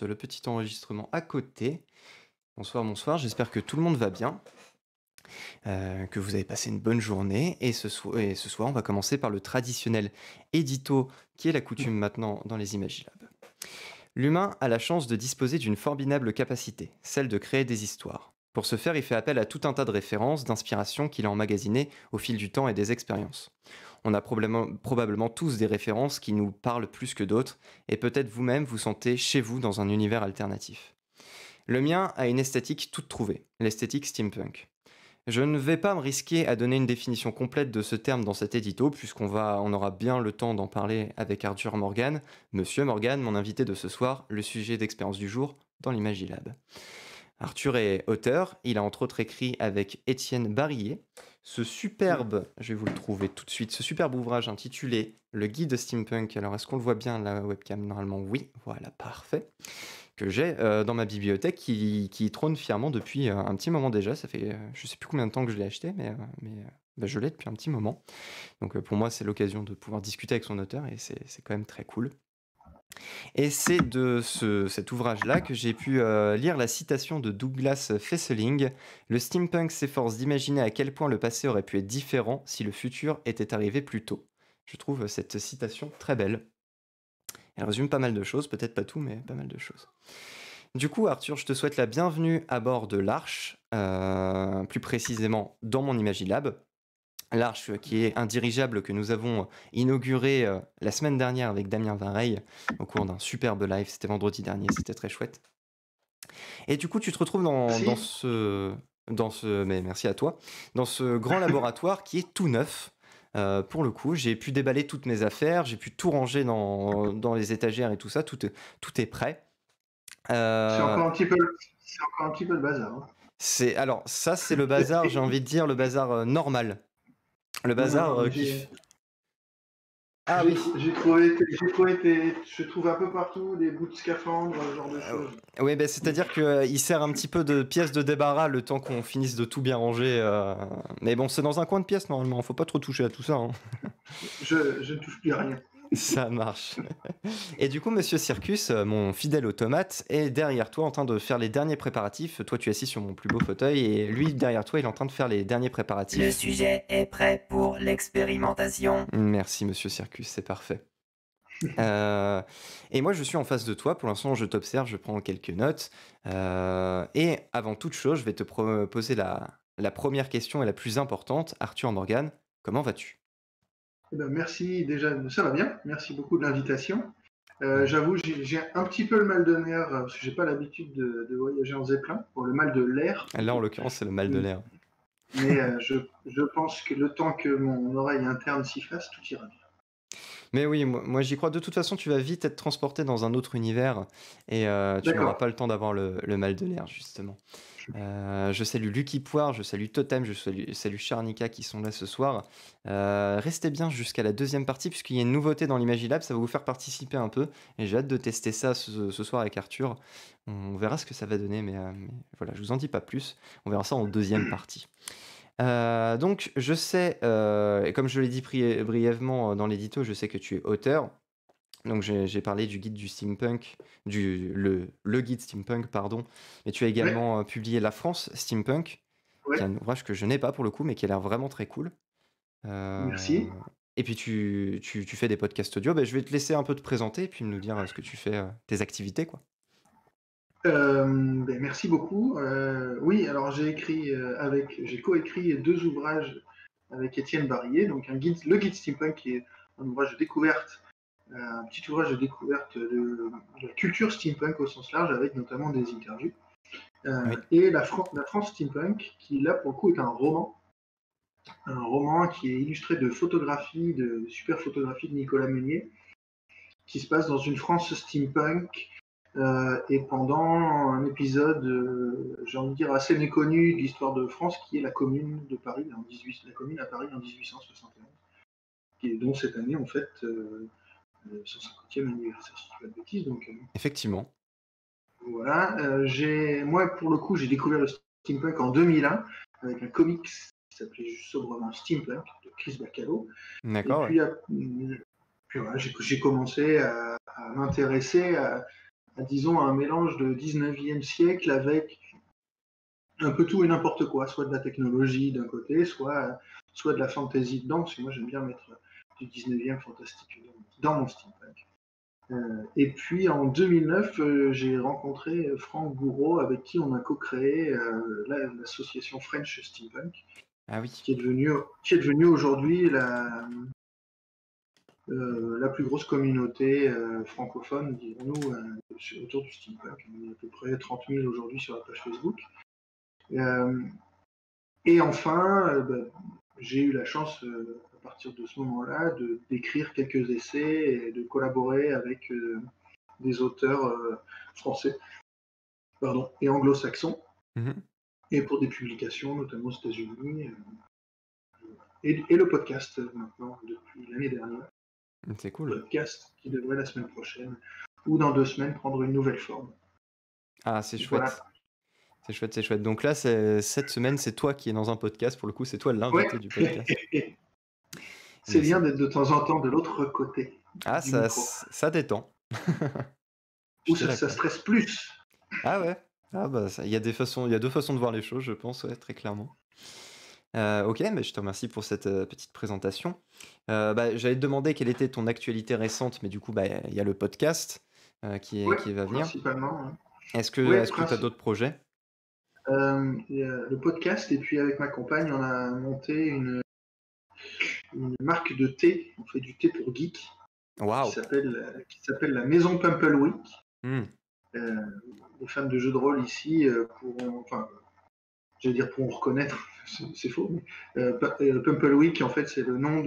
Le petit enregistrement à côté. Bonsoir, bonsoir, j'espère que tout le monde va bien, que vous avez passé une bonne journée. Et ce soir, on va commencer par le traditionnel édito qui est la coutume maintenant dans les Imagilab. L'humain a la chance de disposer d'une formidable capacité, celle de créer des histoires. Pour ce faire, il fait appel à tout un tas de références, d'inspirations qu'il a emmagasinées au fil du temps et des expériences. On a probablement tous des références qui nous parlent plus que d'autres, et peut-être vous-même vous sentez chez vous dans un univers alternatif. Le mien a une esthétique toute trouvée, l'esthétique steampunk. Je ne vais pas me risquer à donner une définition complète de ce terme dans cet édito, on aura bien le temps d'en parler avec Arthur Morgan, Monsieur Morgan, mon invité de ce soir, le sujet d'expérience du jour dans l'Imagilab. Arthur est auteur, il a entre autres écrit avec Étienne Barillet je vais vous le trouver tout de suite, ce superbe ouvrage intitulé Le guide steampunk. Alors est-ce qu'on le voit bien la webcam? Normalement oui, voilà, parfait. Que j'ai dans ma bibliothèque qui trône fièrement depuis un petit moment déjà. Ça fait je sais plus combien de temps que je l'ai acheté, mais je l'ai depuis un petit moment. Donc pour moi, c'est l'occasion de pouvoir discuter avec son auteur et c'est quand même très cool. Et c'est de cet ouvrage-là que j'ai pu lire la citation de Douglas Fesseling. Le steampunk s'efforce d'imaginer à quel point le passé aurait pu être différent si le futur était arrivé plus tôt. Je trouve cette citation très belle. Elle résume pas mal de choses, peut-être pas tout, mais pas mal de choses. Du coup, Arthur, je te souhaite la bienvenue à bord de l'Arche, plus précisément dans mon Imagilab. L'Arche qui est un dirigeable que nous avons inauguré la semaine dernière avec Damien Vareille au cours d'un superbe live. C'était vendredi dernier, c'était très chouette. Et du coup, tu te retrouves mais merci à toi, dans ce grand laboratoire qui est tout neuf. Pour le coup, j'ai pu déballer toutes mes affaires, j'ai pu tout ranger dans les étagères et tout ça, tout est prêt. C'est encore un petit peu le bazar. Hein. Alors ça, c'est le bazar, j'ai envie de dire le bazar normal. Le bazar Ah oui. Je trouve un peu partout des bouts de scaphandre, ce genre de choses. Oui, c'est-à-dire qu'il sert un petit peu de pièce de débarras le temps qu'on finisse de tout bien ranger. Mais bon, c'est dans un coin de pièce normalement, faut pas trop toucher à tout ça. Hein. Je ne touche plus à rien. Ça marche. Et du coup, Monsieur Circus, mon fidèle automate, est derrière toi en train de faire les derniers préparatifs. Toi, tu es assis sur mon plus beau fauteuil et lui, derrière toi, il est en train de faire les derniers préparatifs. Le sujet est prêt pour l'expérimentation. Merci, Monsieur Circus, c'est parfait. Et moi, je suis en face de toi. Pour l'instant, je t'observe, je prends quelques notes. Et avant toute chose, je vais te poser la première question et la plus importante. Arthur Morgan, comment vas-tu? Eh ben, merci déjà, ça va bien. Merci beaucoup de l'invitation. J'avoue, j'ai un petit peu le mal de nerfs parce que j'ai pas l'habitude de voyager en zeppelin, pour le mal de l'air. Là, en l'occurrence, c'est le mal de l'air. Mais je pense que le temps que mon oreille interne s'y fasse, tout ira bien. Mais oui, moi j'y crois. De toute façon, tu vas vite être transporté dans un autre univers et tu n'auras pas le temps d'avoir le mal de l'air, justement. Je salue Lucky Poire, je salue Totem, je salue Charnica qui sont là ce soir. Restez bien jusqu'à la deuxième partie puisqu'il y a une nouveauté dans l'Imagilab, ça va vous faire participer un peu et j'ai hâte de tester ça ce soir avec Arthur. On verra ce que ça va donner, mais voilà, je vous en dis pas plus. On verra ça en deuxième partie. Donc je sais, et comme je l'ai dit brièvement dans l'édito, je sais que tu es auteur. Donc j'ai parlé du guide du steampunk, le guide steampunk, pardon. Mais tu as également publié La France Steampunk, qui est un ouvrage que je n'ai pas pour le coup, mais qui a l'air vraiment très cool. Merci. Et puis tu fais des podcasts audio. Je vais te laisser un peu te présenter et puis nous dire ce que tu fais, tes activités, quoi. Merci beaucoup. Oui, alors j'ai coécrit 2 ouvrages avec Étienne Barillet, donc le guide steampunk qui est un ouvrage de découverte, un petit ouvrage de découverte de la culture steampunk au sens large, avec notamment des interviews. Oui. Et la France steampunk, qui là pour le coup est un roman qui est illustré de photographies, de super photographies de Nicolas Meunier, qui se passe dans une France steampunk. Et pendant un épisode, j'ai envie de dire, assez méconnu de l'histoire de France, qui est la commune de Paris, la commune à Paris en 1871, dont cette année, en fait, le 150e anniversaire, si je ne dis pas de bêtises. Donc, Effectivement. voilà. Moi, pour le coup, j'ai découvert le steampunk en 2001, avec un comics qui s'appelait juste sobrement Steampunk, de Chris Bacalo. D'accord. Et puis voilà, j'ai commencé à m'intéresser disons, un mélange de 19e siècle avec un peu tout et n'importe quoi, soit de la technologie d'un côté, soit de la fantasy dedans, parce que moi j'aime bien mettre du 19e fantastique dans mon steampunk. Et puis en 2009, j'ai rencontré Franck Gouraud, avec qui on a co-créé l'association French Steampunk, Ah oui. qui est devenue aujourd'hui la plus grosse communauté francophone, dirons-nous, autour du steampunk. Il y a à peu près 30 000 aujourd'hui sur la page Facebook. Et enfin, j'ai eu la chance, à partir de ce moment-là, d'écrire quelques essais et de collaborer avec des auteurs français et anglo-saxons, et pour des publications, notamment aux États-Unis, et le podcast maintenant, depuis l'année dernière. C'est cool. Le podcast qui devrait la semaine prochaine, ou dans 2 semaines, prendre une nouvelle forme. Ah, c'est chouette. Voilà. C'est chouette, c'est chouette. Donc là, cette semaine, c'est toi qui es dans un podcast. Pour le coup, c'est toi l'invité du podcast. C'est bien d'être de temps en temps de l'autre côté. Ah, ça détend. Ou ça stresse plus. Ah ouais. Ah bah, il y a deux façons de voir les choses, je pense, ouais, très clairement. Ok, mais je te remercie pour cette petite présentation. J'allais te demander quelle était ton actualité récente, mais du coup, il y a le podcast qui va venir. Principalement. Hein. Est-ce que tu as d'autres projets? Le podcast, et puis avec ma compagne, on a monté une marque de thé. On fait du thé pour geeks. Wow. Qui s'appelle la Maison Pumpleweek. Les fans de jeux de rôle ici pourront reconnaître, c'est faux, mais Pumpleweek, en fait, c'est le nom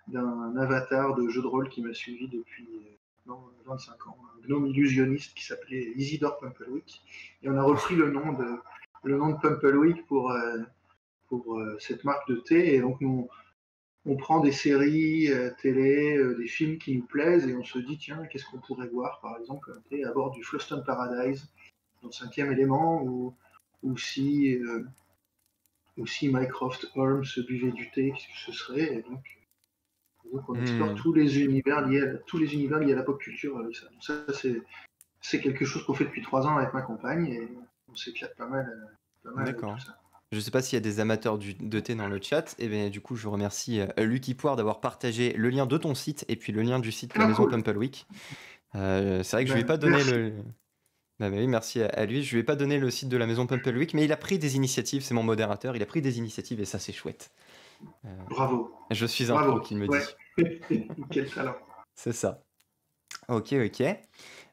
d'un avatar de jeu de rôle qui m'a suivi depuis 25 ans, un gnome illusionniste qui s'appelait Isidore Pumpleweek, et on a repris le nom de Pumpleweek pour cette marque de thé, et donc on prend des séries télé, des films qui nous plaisent, et on se dit, tiens, qu'est-ce qu'on pourrait voir, par exemple, à bord du Flushton Paradise, dans le 5e élément, ou si Mycroft Holmes buvait du thé, qu'est-ce que ce serait? Et donc on explore tous les univers liés à la pop culture avec ça. Donc ça c'est quelque chose qu'on fait depuis 3 ans avec ma compagne, et on s'éclate pas mal avec tout ça. Je ne sais pas s'il y a des amateurs de thé dans le chat. Et bien, du coup, je remercie Lucky Poire d'avoir partagé le lien de ton site et puis le lien du site de la Maison Pumpleweek. C'est vrai que je ne lui ai pas donné oui, merci à lui. Je lui ai pas donné le site de la Maison Pumpleweek, mais il a pris des initiatives. C'est mon modérateur. Il a pris des initiatives et ça, c'est chouette. Bravo. Je suis un pro, qu'il me dit. Quel talent. C'est ça. Ok.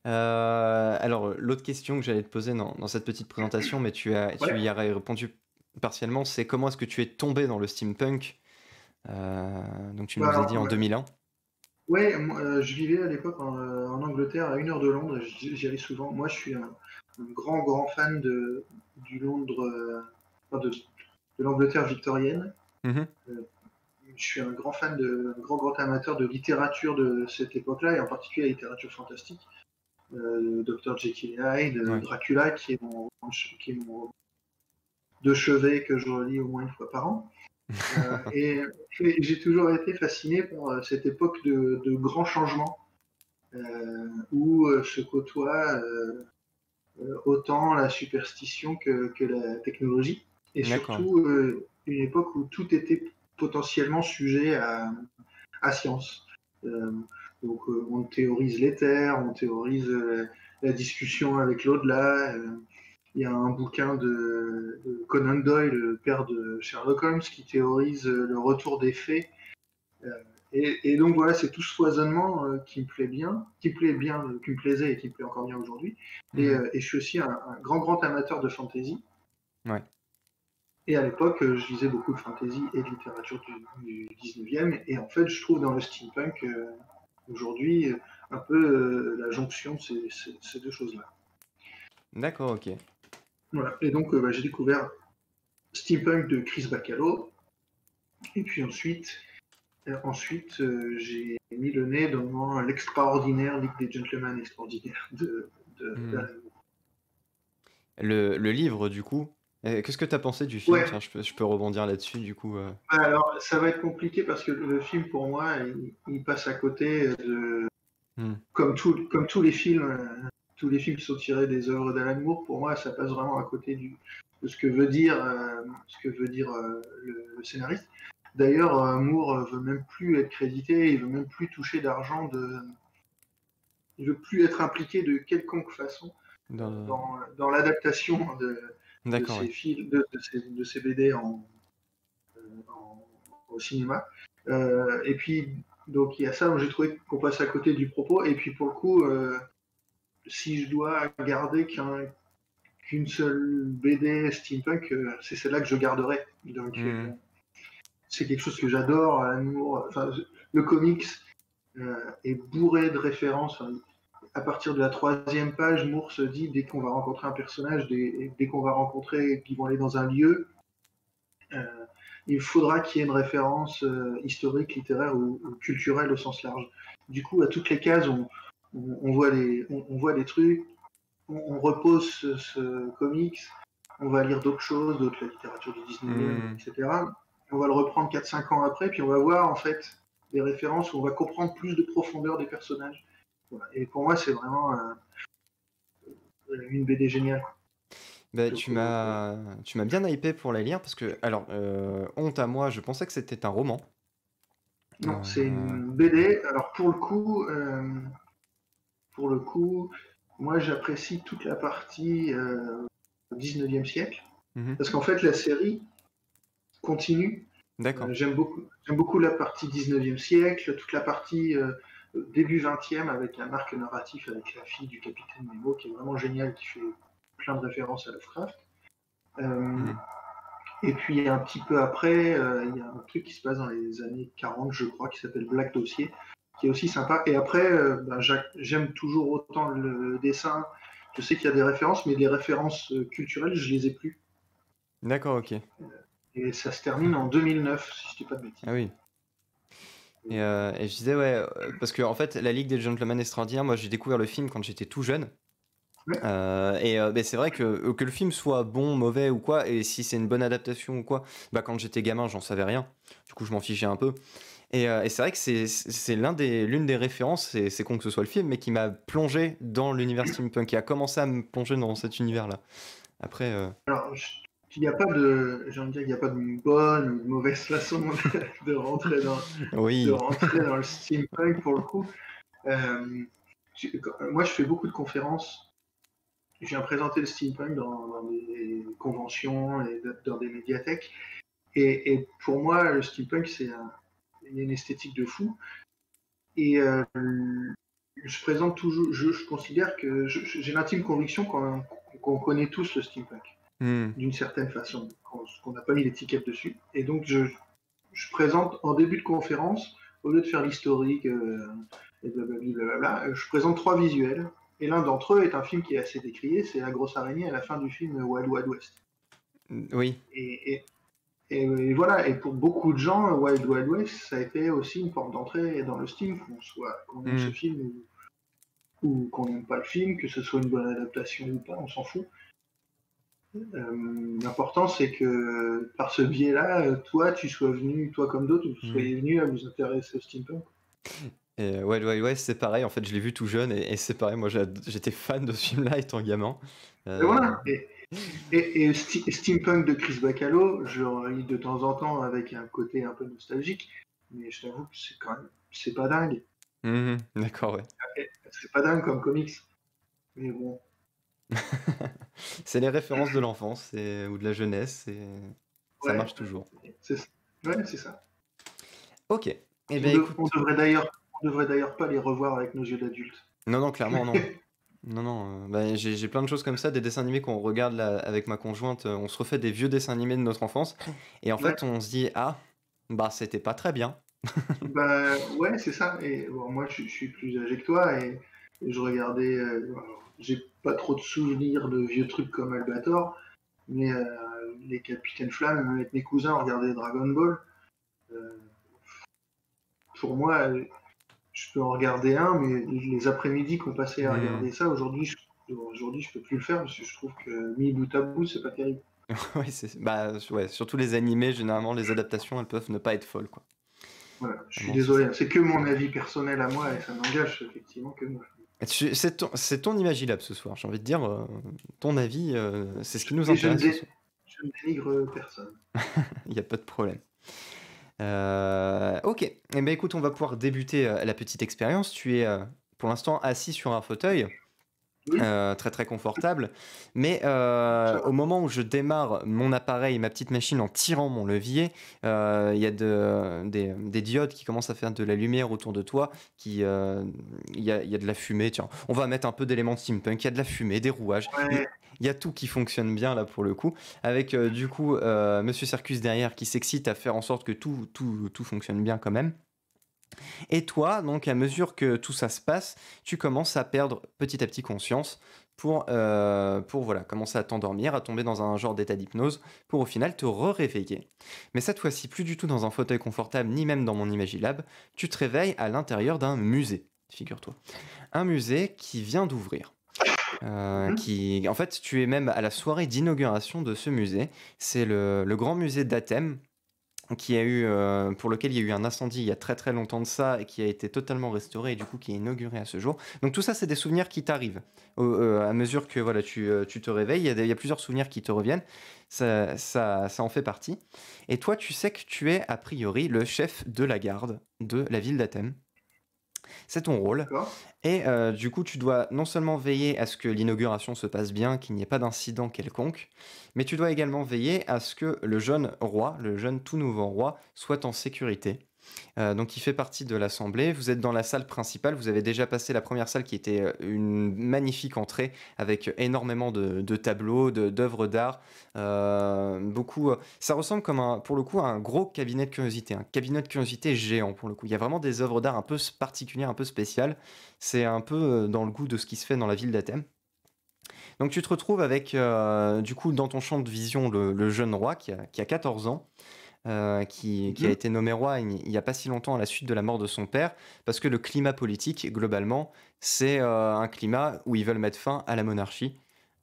Alors, l'autre question que j'allais te poser dans cette petite présentation, mais tu y as répondu partiellement, c'est comment est-ce que tu es tombé dans le steampunk? Donc tu nous as dit en 2001. Ouais, je vivais à l'époque en Angleterre, à 1 heure de Londres, j'y allais souvent. Moi, je suis un grand fan du Londres, de l'Angleterre victorienne. Je suis un grand fan, un grand amateur de littérature de cette époque-là, et en particulier la littérature fantastique. Dr. Jekyll et Hyde, Dracula, qui est mon de chevet que je relis au moins 1 fois par an. Et j'ai toujours été fasciné par cette époque de grands changements où se côtoient autant la superstition que la technologie, et surtout une époque où tout était potentiellement sujet à science. Donc on théorise l'éther, on théorise la discussion avec l'au-delà. Il y a un bouquin de Conan Doyle, le père de Sherlock Holmes, qui théorise le retour des fées. Et donc voilà, c'est tout ce foisonnement qui me plaît bien, qui me plaisait et qui me plaît encore bien aujourd'hui. Et je suis aussi un grand amateur de fantasy. Ouais. Et à l'époque, je lisais beaucoup de fantasy et de littérature du 19e. Et en fait, je trouve dans le steampunk aujourd'hui un peu la jonction de ces deux choses-là. D'accord, ok. Voilà. Et donc, j'ai découvert Steampunk de Chris Bacalo. Et puis ensuite, j'ai mis le nez dans l'extraordinaire Ligue des Gentlemen Extraordinaires d'Alan Moore. Le livre, du coup, qu'est-ce que tu as pensé du film? Tiens, je peux rebondir là-dessus, du coup. Alors, ça va être compliqué parce que le film, pour moi, il passe à côté de... Comme tous les films tous les films qui sont tirés des œuvres d'Alan Moore, pour moi, ça passe vraiment à côté de ce que veut dire, le scénariste. D'ailleurs, Moore veut même plus être crédité, il veut même plus toucher d'argent il veut plus être impliqué de quelconque façon Dans... dans l'adaptation de D'accord, ces oui. films, de ces BD au cinéma. Et puis, donc il y a ça, j'ai trouvé qu'on passe à côté du propos. Et puis pour le coup, si je dois garder qu'une seule BD steampunk, c'est celle-là que je garderai. Donc c'est quelque chose que j'adore. Enfin, le comics est bourré de références. Enfin, à partir de la 3e page, Moore se dit, dès qu'on va rencontrer un personnage, dès qu'on va rencontrer, qu'ils vont aller dans un lieu, euh, il faudra qu'il y ait une référence historique, littéraire ou culturelle au sens large. Du coup, à toutes les cases, on voit des trucs, on repose ce comics, on va lire d'autres choses, d'autres la littérature du 19e, etc. On va le reprendre 4-5 ans après, puis on va voir en fait des références où on va comprendre plus de profondeur des personnages. Voilà. Et pour moi, c'est vraiment une BD géniale. Bah, tu m'as bien hypé pour la lire parce que, alors, honte à moi, je pensais que c'était un roman. Non, c'est une BD. Alors pour le coup, moi j'apprécie toute la partie 19e siècle, parce qu'en fait la série continue. D'accord. J'aime beaucoup la partie 19e siècle, toute la partie début 20e avec un arc narratif avec la fille du capitaine Nemo qui est vraiment génial, qui fait plein de références à Lovecraft. Et puis un petit peu après, il y a un truc qui se passe dans les années 40, je crois, qui s'appelle Black Dossier, qui est aussi sympa. Et après, j'aime toujours autant le dessin. Je sais qu'il y a des références, mais les références culturelles, je les ai plus. D'accord, ok. Et ça se termine en 2009, si je dis pas de bêtises. Ah oui. Et je disais, ouais, parce que en fait, La Ligue des Gentlemen Extraordinaires, moi j'ai découvert le film quand j'étais tout jeune. Ouais. Mais c'est vrai que le film soit bon, mauvais ou quoi, et si c'est une bonne adaptation ou quoi, bah quand j'étais gamin, j'en savais rien. Du coup, je m'en fichais un peu. Et c'est vrai que c'est l'une des références, c'est con que ce soit le film, mais qui m'a plongé dans l'univers steampunk, qui a commencé à me plonger dans cet univers-là. Après. Alors, il n'y a pas de, j'ai envie de dire, il n'y a pas de bonne ou de mauvaise façon de rentrer Oui. dans le steampunk pour le coup. Moi, je fais beaucoup de conférences. Je viens présenter le steampunk dans des conventions et dans des médiathèques. Et pour moi, le steampunk, il y a une esthétique de fou. Et je présente toujours, je considère que j'ai l'intime conviction qu'on connaît tous le steampunk, d'une certaine façon, qu'on n'a pas mis l'étiquette dessus. Et donc, je présente en début de conférence, au lieu de faire l'historique et blablabla, je présente 3 visuels. Et l'un d'entre eux est un film qui est assez décrié, c'est La grosse araignée à la fin du film Wild Wild West. Oui. Et voilà, et pour beaucoup de gens, Wild Wild West, ça a été aussi une porte d'entrée dans le steam, qu'on aime ce film ou qu'on n'aime pas le film, que ce soit une bonne adaptation ou pas, on s'en fout. L'important, c'est que par ce biais-là, toi, tu sois venu, toi comme d'autres, vous soyez venus à vous intéresser au steampunk. Et ouais, c'est pareil, en fait, je l'ai vu tout jeune et c'est pareil, moi j'étais fan de ce film-là étant gamin. Et voilà. Et Steampunk de Chris Bacalo, je relis de temps en temps avec un côté un peu nostalgique, mais je t'avoue que c'est pas dingue. D'accord, ouais. C'est pas dingue comme comics. Mais bon. C'est les références de l'enfance ou de la jeunesse, et ça marche toujours. Ouais, c'est ça. Ok. Eh ben, écoute... On devrait d'ailleurs pas les revoir avec nos yeux d'adultes. Non, clairement non. Non, bah, j'ai plein de choses comme ça, des dessins animés qu'on regarde là, avec ma conjointe, on se refait des vieux dessins animés de notre enfance, et en fait on se dit, ah, bah c'était pas très bien. Bah ouais, c'est ça. Et bon, moi je suis plus âgé que toi et je regardais. J'ai pas trop de souvenirs de vieux trucs comme Albator, mais les Capitaines Flamme, avec mes cousins, on regardait Dragon Ball. Pour moi, je peux en regarder un, mais les après-midi qu'on passait à regarder ça, aujourd'hui, je peux plus le faire parce que je trouve que mis bout à bout, c'est pas terrible. Ouais, surtout les animés, généralement, les adaptations, elles peuvent ne pas être folles, quoi. Voilà, je suis désolé, c'est que mon avis personnel à moi et ça n'engage effectivement que moi. C'est ton Imagilab ce soir, j'ai envie de dire, ton avis, c'est ce qui nous Et je intéresse ce soir. ne dénigre personne. Il n'y a pas de problème. Ok, eh ben écoute, on va pouvoir débuter la petite expérience. Tu es pour l'instant assis sur un fauteuil. Oui, Très très confortable, mais ça au va. moment où je démarre mon appareil, ma petite machine en tirant mon levier, il y a des diodes qui commencent à faire de la lumière autour de toi, il y a de la fumée, tiens, on va mettre un peu d'éléments steampunk, il y a de la fumée, des rouages, Ouais, il y a tout qui fonctionne bien là pour le coup, avec du coup Monsieur Circus derrière qui s'excite à faire en sorte que tout fonctionne bien quand même. Et toi, donc, à mesure que tout ça se passe, tu commences à perdre petit à petit conscience pour voilà, commencer à t'endormir, à tomber dans un genre d'état d'hypnose, pour au final te réveiller. Mais cette fois-ci, plus du tout dans un fauteuil confortable, ni même dans mon Imagilab, tu te réveilles à l'intérieur d'un musée, figure-toi. Un musée qui vient d'ouvrir. mhm, En fait, tu es même à la soirée d'inauguration de ce musée. C'est le grand musée d'Athènes, pour lequel il y a eu un incendie il y a très très longtemps de ça et qui a été totalement restauré et du coup qui est inauguré à ce jour. Donc tout ça, c'est des souvenirs qui t'arrivent. À mesure que voilà, tu te réveilles, il y a plusieurs souvenirs qui te reviennent. Ça en fait partie. Et toi, tu sais que tu es a priori le chef de la garde de la ville d'Athènes. C'est ton rôle. d'accord. Et du coup, tu dois non seulement veiller à ce que l'inauguration se passe bien, qu'il n'y ait pas d'incident quelconque, mais tu dois également veiller à ce que le jeune roi, le jeune tout nouveau roi, soit en sécurité. Donc il fait partie de l'Assemblée. Vous êtes dans la salle principale. Vous avez déjà passé la première salle qui était une magnifique entrée avec énormément de tableaux, d'œuvres d'art. Ça ressemble comme pour le coup à un gros cabinet de curiosité, un cabinet de curiosité géant pour le coup. Il y a vraiment des œuvres d'art un peu particulières, un peu spéciales. C'est un peu dans le goût de ce qui se fait dans la ville d'Athènes. Donc tu te retrouves avec, du coup, dans ton champ de vision, le jeune roi qui a 14 ans, qui a Mhm. été nommé roi il n'y a pas si longtemps à la suite de la mort de son père, parce que le climat politique, globalement, c'est un climat où ils veulent mettre fin à la monarchie,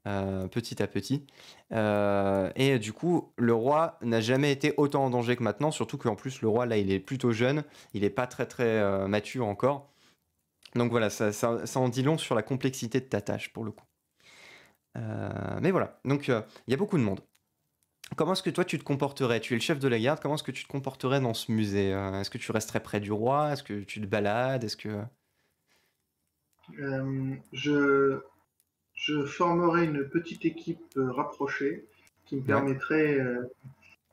petit à petit. Et du coup, le roi n'a jamais été autant en danger que maintenant, surtout qu'en plus, le roi, là, il est plutôt jeune, il n'est pas très très mature encore. Donc voilà, ça en dit long sur la complexité de ta tâche, pour le coup. Mais voilà, donc il y a beaucoup de monde. Comment est-ce que toi tu te comporterais? Tu es le chef de la garde, comment est-ce que tu te comporterais dans ce musée? Est-ce que tu resterais près du roi? Est-ce que tu te balades? Est-ce que... Euh, je, je formerai une petite équipe rapprochée qui me Ouais, permettrait,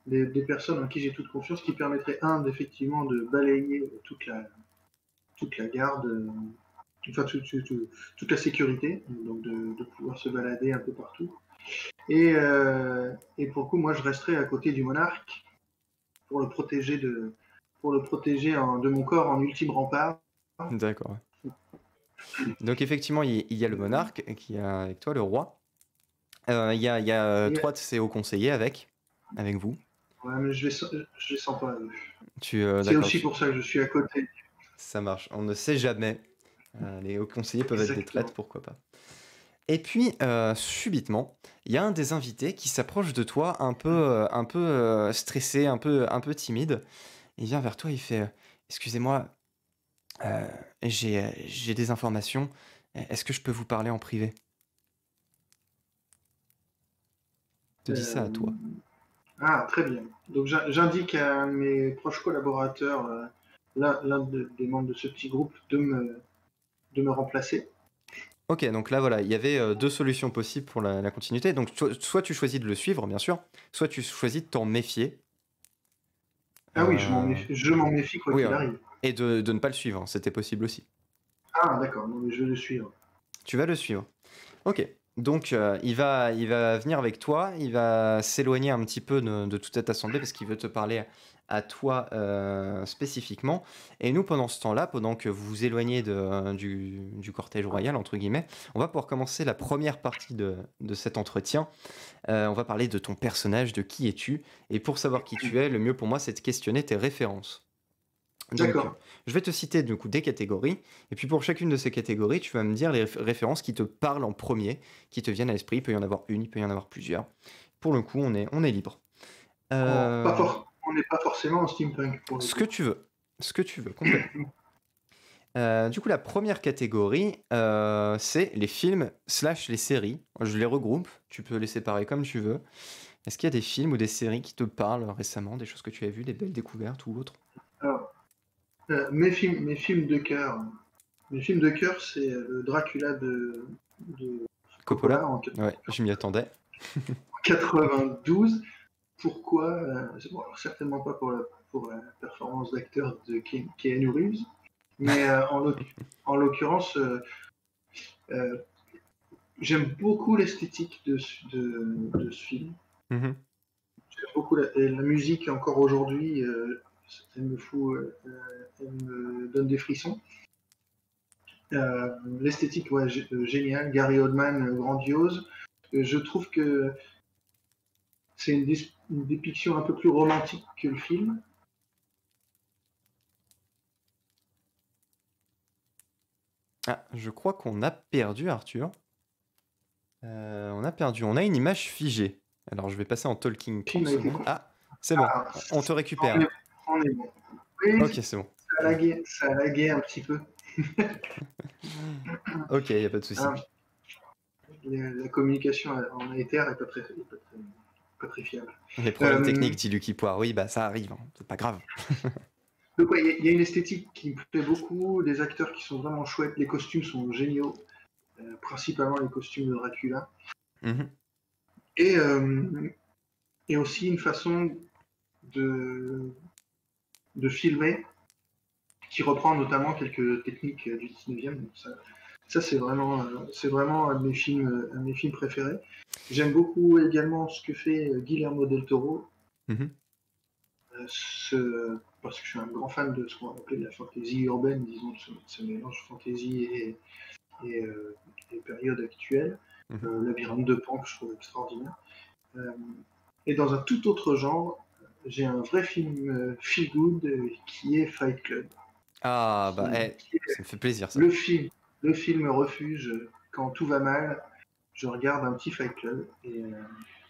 des personnes en qui j'ai toute confiance, qui permettrait, effectivement, de balayer toute la garde, enfin, toute la sécurité, donc de pouvoir se balader un peu partout. Et pour le coup, moi, je resterai à côté du monarque pour le protéger de mon corps en ultime rempart. d'accord. Donc effectivement, il y a le monarque qui est avec toi, le roi. Il y a Et, trois de ses hauts conseillers avec vous. ouais, mais je les sens pas. C'est D'accord, aussi pour ça que je suis à côté. ça marche. On ne sait jamais. Les hauts conseillers peuvent être des traîtres, Exactement. pourquoi pas. Et puis, subitement, il y a un des invités qui s'approche de toi un peu stressé, un peu timide. Il vient vers toi, il fait excusez-moi, euh, j'ai des informations. Est-ce que je peux vous parler en privé? Il te dit ça à Euh, toi. très bien. Donc j'indique à mes proches collaborateurs, des membres de ce petit groupe, de me remplacer. Ok, donc là voilà, il y avait deux solutions possibles pour la continuité. Donc soit tu choisis de le suivre, bien sûr, soit tu choisis de t'en méfier. Ah oui, Euh, je m'en méfie quoi oui, qu'il arrive. et de ne pas le suivre, hein, c'était possible aussi. Ah d'accord, non, mais je vais le suivre. Tu vas le suivre. Ok. Donc il va venir avec toi, il va s'éloigner un petit peu de toute cette assemblée parce qu'il veut te parler à toi spécifiquement. Et nous, pendant ce temps-là, pendant que vous vous éloignez du cortège royal, entre guillemets, on va pouvoir commencer la première partie de cet entretien. On va parler de ton personnage, de qui es-tu. Et pour savoir qui tu es, le mieux pour moi, c'est de questionner tes références. Donc, D'accord. je vais te citer du coup des catégories, et puis pour chacune de ces catégories, tu vas me dire les références qui te parlent en premier, qui te viennent à l'esprit. Il peut y en avoir une, il peut y en avoir plusieurs. Pour le coup, on est libre. Euh, On n'est pas forcément en steampunk pour le Ce que coup. tu veux, ce que tu veux, complètement. Du coup, la première catégorie, c'est les films slash les séries. Je les regroupe, tu peux les séparer comme tu veux. Est-ce qu'il y a des films ou des séries qui te parlent récemment, des choses que tu as vues, des belles découvertes ou autres? Alors, mes films de cœur, c'est le Dracula de Coppola Coppola? en Ouais, je m'y attendais. 92. Pourquoi bon, alors, certainement pas pour la performance d'acteur de Keanu Reeves, mais en l'occurrence, euh, j'aime beaucoup l'esthétique de ce film. Mhm. J'aime beaucoup et la musique encore aujourd'hui, elle me fout, elle me donne des frissons. L'esthétique, ouais, géniale. Gary Oldman, grandiose. Je trouve que c'est une dépiction un peu plus romantique que le film. Ah, je crois qu'on a perdu Arthur. On a perdu. On a une image figée. Alors, je vais passer en talking Le 30 film a été secondes. Ah, c'est bon. ah, On te on est, récupère. on est bon. Oui, Ok, c'est bon. ça a lagué un petit peu. Ok, il n'y a pas de souci. Ah, la communication en éther est pas très fiable. Les problèmes Euh, techniques, dit Lucky Poire. Oui, bah ça arrive, hein. C'est pas grave. donc ouais, il y a une esthétique qui me plaît beaucoup, des acteurs qui sont vraiment chouettes, les costumes sont géniaux, principalement les costumes de Dracula. Mhm. Et, euh, et aussi une façon de, de filmer qui reprend notamment quelques techniques du 19e. Donc ça c'est vraiment un de mes films préférés. J'aime beaucoup également ce que fait Guillermo del Toro, Mhm. parce que je suis un grand fan de ce qu'on appelle la fantasy urbaine, disons, ce mélange fantasy et période actuelle. Mhm. Labyrinthe de Pan que je trouve extraordinaire. Euh, et dans un tout autre genre, j'ai un vrai film feel good qui est Fight Club. Ah, bah, Qui est ça me fait plaisir, ça. le film, le film refuge quand tout va mal. Je regarde un petit Fight Club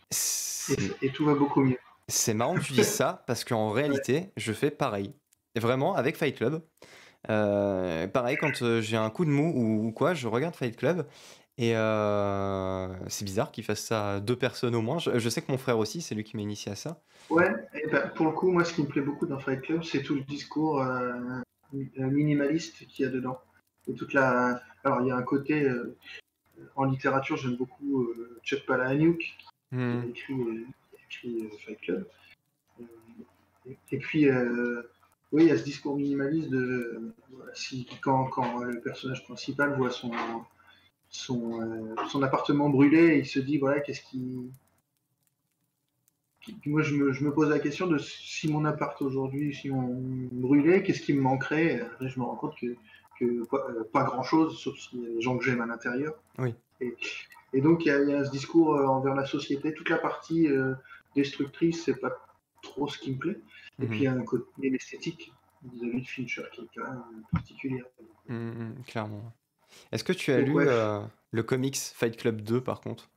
C'est et tout va beaucoup mieux. c'est marrant que tu dises ça, parce qu'en Ouais, réalité, je fais pareil. Et vraiment, avec Fight Club. Pareil, quand j'ai un coup de mou ou quoi, je regarde Fight Club. Et c'est bizarre qu'il fasse ça à deux personnes au moins. Je sais que mon frère aussi, c'est lui qui m'a initié à ça. ouais, et ben, pour le coup, moi, ce qui me plaît beaucoup dans Fight Club, c'est tout le discours minimaliste qu'il y a dedans. Et alors, il y a un côté en littérature, j'aime beaucoup Chuck Palahniuk qui a Hmm. écrit Fight Club. Euh, et puis, oui, il y a ce discours minimaliste de voilà, quand le personnage principal voit son appartement brûlé, il se dit voilà, moi je me pose la question de si mon appart aujourd'hui, si on brûlait, qu'est-ce qui me manquerait? Et je me rends compte que pas grand-chose, sauf s'il y a des gens que j'aime à l'intérieur. Oui. Et, et donc il y a ce discours envers la société. Toute la partie destructrice, c'est pas trop ce qui me plaît. Et puis il y Mhm. a un côté esthétique vis-à-vis de Fincher qui est quand même particulier. Clairement. Est-ce que tu as Donc lu ouais, le comics Fight Club 2 par contre?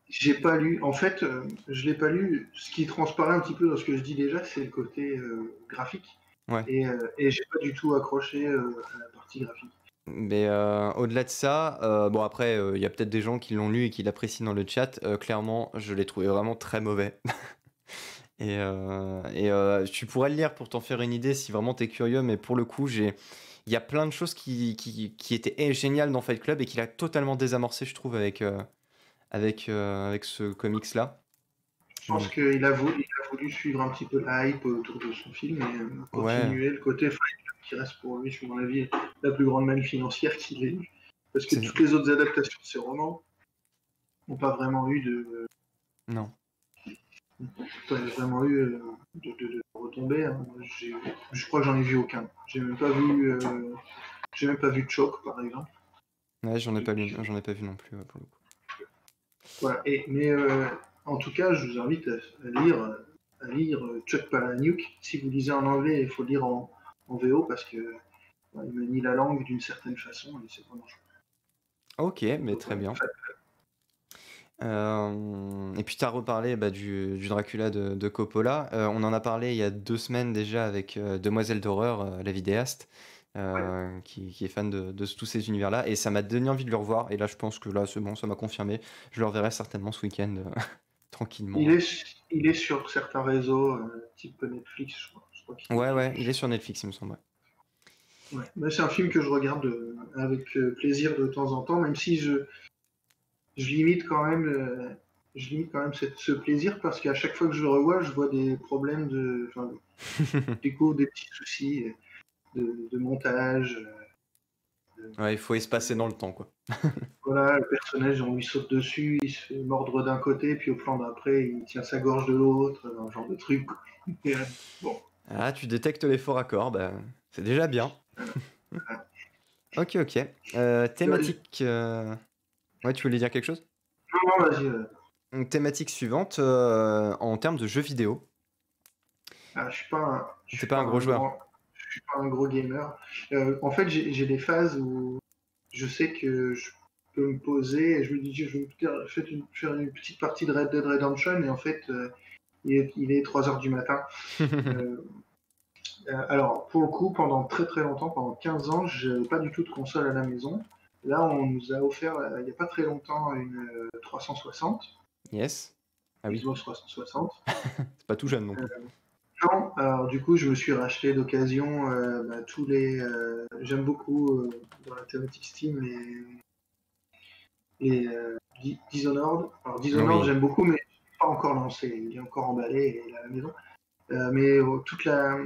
j'ai pas lu. En fait, je l'ai pas lu. Ce qui transparaît un petit peu dans ce que je dis déjà, c'est le côté graphique. Ouais. Et j'ai pas du tout accroché à la partie graphique. Mais au-delà de ça, bon après, il y a peut-être des gens qui l'ont lu et qui l'apprécient dans le chat. Clairement, je l'ai trouvé vraiment très mauvais. Et tu pourrais le lire pour t'en faire une idée si vraiment t'es curieux, mais pour le coup, il y a plein de choses qui étaient géniales dans Fight Club et qu'il a totalement désamorcé, je trouve, avec ce comics-là. Je pense Donc, qu'il il a voulu suivre un petit peu la hype autour de son film et ouais, continuer le côté Fight Club qui reste pour lui, à mon avis, la plus grande manne financière qu'il ait eue. Parce que c'est... toutes les autres adaptations de ses romans n'ont pas vraiment eu de, Non. pas vraiment eu de retombées. Hein. Je crois que j'en ai vu aucun. J'ai même pas vu Choke par exemple. Ouais, j'en ai pas vu non plus, ouais, pour le coup. Voilà. Mais en tout cas, je vous invite à lire Chuck Palahniuk. Si vous lisez en anglais, il faut lire en VO parce que il manie la langue d'une certaine façon et c'est vraiment chouette. Ok, mais Donc, très ouais, bien. Et puis tu as reparlé bah, du Dracula de Coppola. On en a parlé il y a 2 semaines déjà avec Demoiselle d'horreur, la vidéaste. qui est fan de tous ces univers-là. Et ça m'a donné envie de le revoir. Et là, je pense que là, c'est bon, ça m'a confirmé. Je le reverrai certainement ce week-end, tranquillement. Il est sur certains réseaux, type Netflix, je crois qu'il est Ouais, diffusé. il est sur Netflix, il me semble. Ouais. Mais c'est un film que je regarde avec plaisir de temps en temps, même si je limite quand même, ce plaisir parce qu'à chaque fois que je le revois, je vois des problèmes enfin, je découvre des petits soucis de montage. Ouais, il faut espacer dans le temps, quoi. Voilà, le personnage, on lui saute dessus, il se fait mordre d'un côté, puis au plan d'après, il tient sa gorge de l'autre, un genre de truc. Et, bon. Ah, tu détectes les faux raccords, bah, c'est déjà bien. Ok. Thématique. Ouais, tu voulais dire quelque chose? Non, vas-y. Donc, thématique suivante, en termes de jeux vidéo. Je suis pas T'es pas un gros joueur. je suis pas un gros gamer. En fait, j'ai des phases où je sais que je peux me poser et je me dis, je vais faire une petite partie de Red Dead Redemption et en fait, il est 3 heures du matin. Alors, pour le coup, pendant très très longtemps, pendant 15 ans, je n'avais pas du tout de console à la maison. Là, on nous a offert, il n'y a pas très longtemps, une 360, Yes. Ah oui, Xbox 360. c'est pas tout jeune non plus. Non, alors du coup, je me suis racheté d'occasion tous les. J'aime beaucoup dans la thématique Steam Dishonored. Alors Dishonored, Oui. j'aime beaucoup, mais pas encore lancé. Il est encore emballé et il est à la maison. Mais toute la.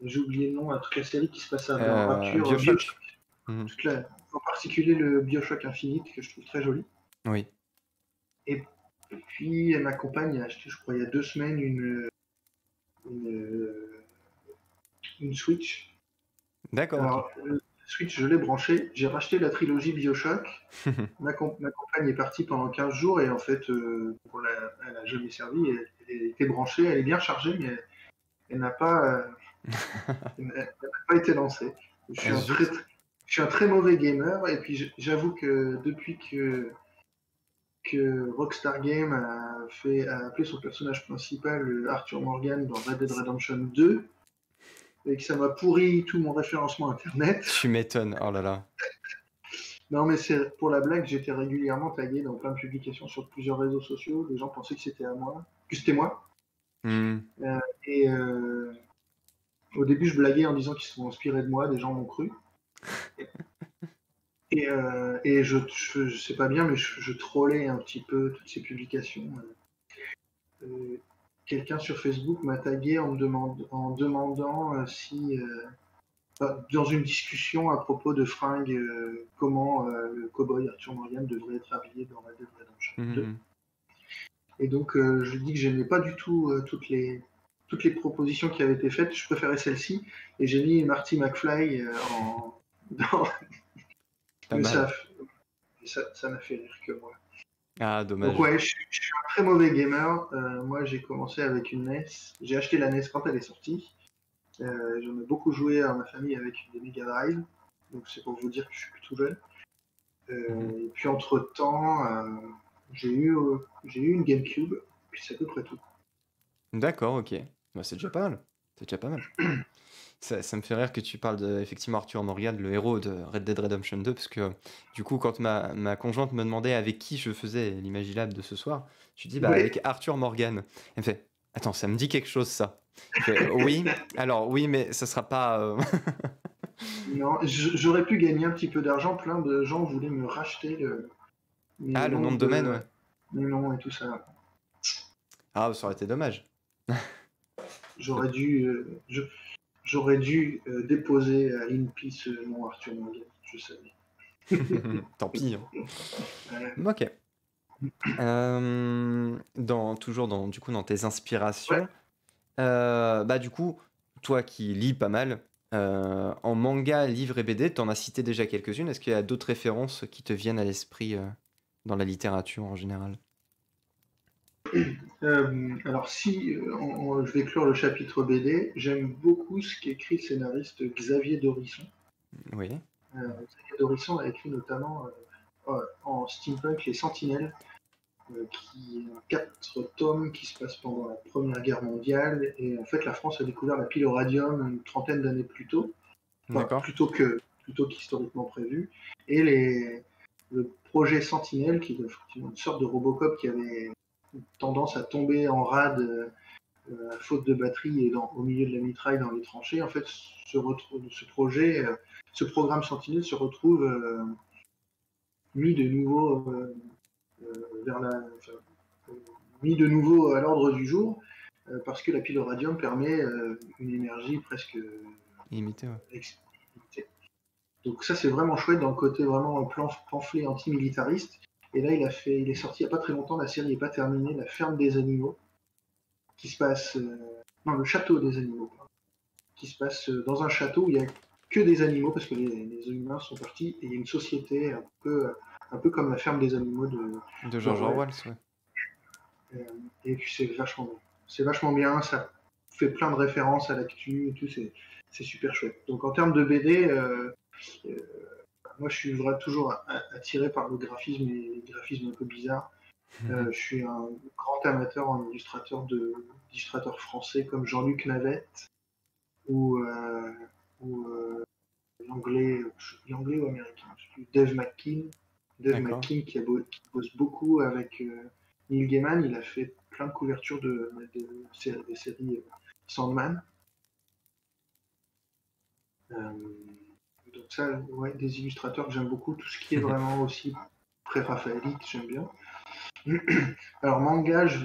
J'ai oublié le nom, toute la série qui se passe avant Rapture, Bioshock. Bioshock. En particulier le Bioshock Infinite, que je trouve très joli. Oui. Et puis, ma compagne a acheté, je crois, il y a 2 semaines, une, une Switch. D'accord, ok. Alors, Switch, je l'ai branché. J'ai racheté la trilogie Bioshock. Ma compagne est partie pendant 15 jours et en fait, elle n'a jamais servi. Elle était branchée, elle est bien chargée, mais elle n'a pas, elle n'a pas été lancée. Je suis, Ah, zut. je suis un très mauvais gamer et puis j'avoue que depuis que Rockstar Games a appelé son personnage principal Arthur Morgan dans Red Dead Redemption 2 et que ça m'a pourri tout mon référencement internet. Tu m'étonnes, oh là là. Non, mais c'est pour la blague, j'étais régulièrement tagué dans plein de publications sur plusieurs réseaux sociaux. Les gens pensaient que c'était que c'était moi. Hmm. Et au début, je blaguais en disant qu'ils se sont inspirés de moi. Des gens m'ont cru. Et je sais pas bien, mais je trollais un petit peu toutes ces publications. Quelqu'un sur Facebook m'a tagué en demandant si dans une discussion à propos de fringues, comment le cowboy Arthur Morgan devrait être habillé dans Red Dead Redemption 2. Et donc, je lui dis que je n'aimais pas du tout toutes les propositions qui avaient été faites. Je préférais celle-ci. Et j'ai mis Marty McFly dans. Pas Mais mal. ça n'a fait rire que moi. Ah, Donc, dommage. ouais, je suis un très mauvais gamer. Moi, j'ai commencé avec une NES. J'ai acheté la NES quand elle est sortie. J'en ai beaucoup joué à ma famille avec des Mega Drive. Donc, c'est pour vous dire que je suis tout jeune. Et puis, entre-temps, j'ai eu une GameCube. Puis, c'est à peu près tout. D'accord, ok. Bah, c'est déjà pas mal. C'est déjà pas mal. Ça me fait rire que tu parles de effectivement Arthur Morgan, le héros de Red Dead Redemption 2, parce que du coup, quand ma conjointe me demandait avec qui je faisais l'Imaginable de ce soir, je lui dis bah Oui. avec Arthur Morgan. Elle me fait attends, ça me dit quelque chose ça. Je fais oui, alors oui, mais ça sera pas. Non, j'aurais pu gagner un petit peu d'argent. Plein de gens voulaient me racheter Ah, mes le nom noms de domaine, ouais. mes noms et tout ça. Ah, ça aurait été dommage. J'aurais dû déposer à l'INPI ce nom Arthur Morgan. Je savais. Tant pis. Ouais. Ok. Toujours du coup, dans tes inspirations, bah du coup, toi qui lis pas mal, en manga, livre et BD, t'en as cité déjà quelques-unes. Est-ce qu'il y a d'autres références qui te viennent à l'esprit dans la littérature en général? Alors si je vais clore le chapitre BD, j'aime beaucoup ce qu'écrit le scénariste Xavier Dorisson. Oui. Xavier Dorisson a écrit notamment en steampunk Les Sentinelles, qui est 4 tomes qui se passent pendant la Première Guerre mondiale. Et en fait, la France a découvert la pile au radium une trentaine d'années plus tôt. enfin, D'accord. plutôt qu'historiquement prévu. Et le projet Sentinelle, qui est effectivement une sorte de Robocop qui avait tendance à tomber en rade à faute de batterie et au milieu de la mitraille dans les tranchées, en fait, ce programme Sentinelle se retrouve mis de nouveau mis de nouveau à l'ordre du jour parce que la pile au radium permet une énergie presque Illimité, ouais. limitée. Donc ça c'est vraiment chouette dans le côté vraiment pamphlet antimilitariste. Et là il est sorti il n'y a pas très longtemps, la série n'est pas terminée, La ferme des animaux, qui se passe non, le château des animaux, qui se passe dans un château où il n'y a que des animaux parce que les humains sont partis et il y a une société un peu comme la ferme des animaux De George d'Orwell. Orwell, ouais. Et puis c'est vachement bien. C'est vachement bien, ça fait plein de références à l'actu et tout, c'est super chouette. Donc en termes de BD, moi je suis toujours attiré par le graphisme et les graphismes un peu bizarres. Je suis un grand amateur en d'illustrateurs français comme Jean-Luc Navette ou, l'anglais ou américain, je sais plus, Dave D'accord. McKean qui bosse beaucoup avec Neil Gaiman. Il a fait plein de couvertures des séries Sandman. Donc ça, ouais, des illustrateurs que j'aime beaucoup. Tout ce qui est vraiment aussi pré-raphaélite, j'aime bien. Alors manga, je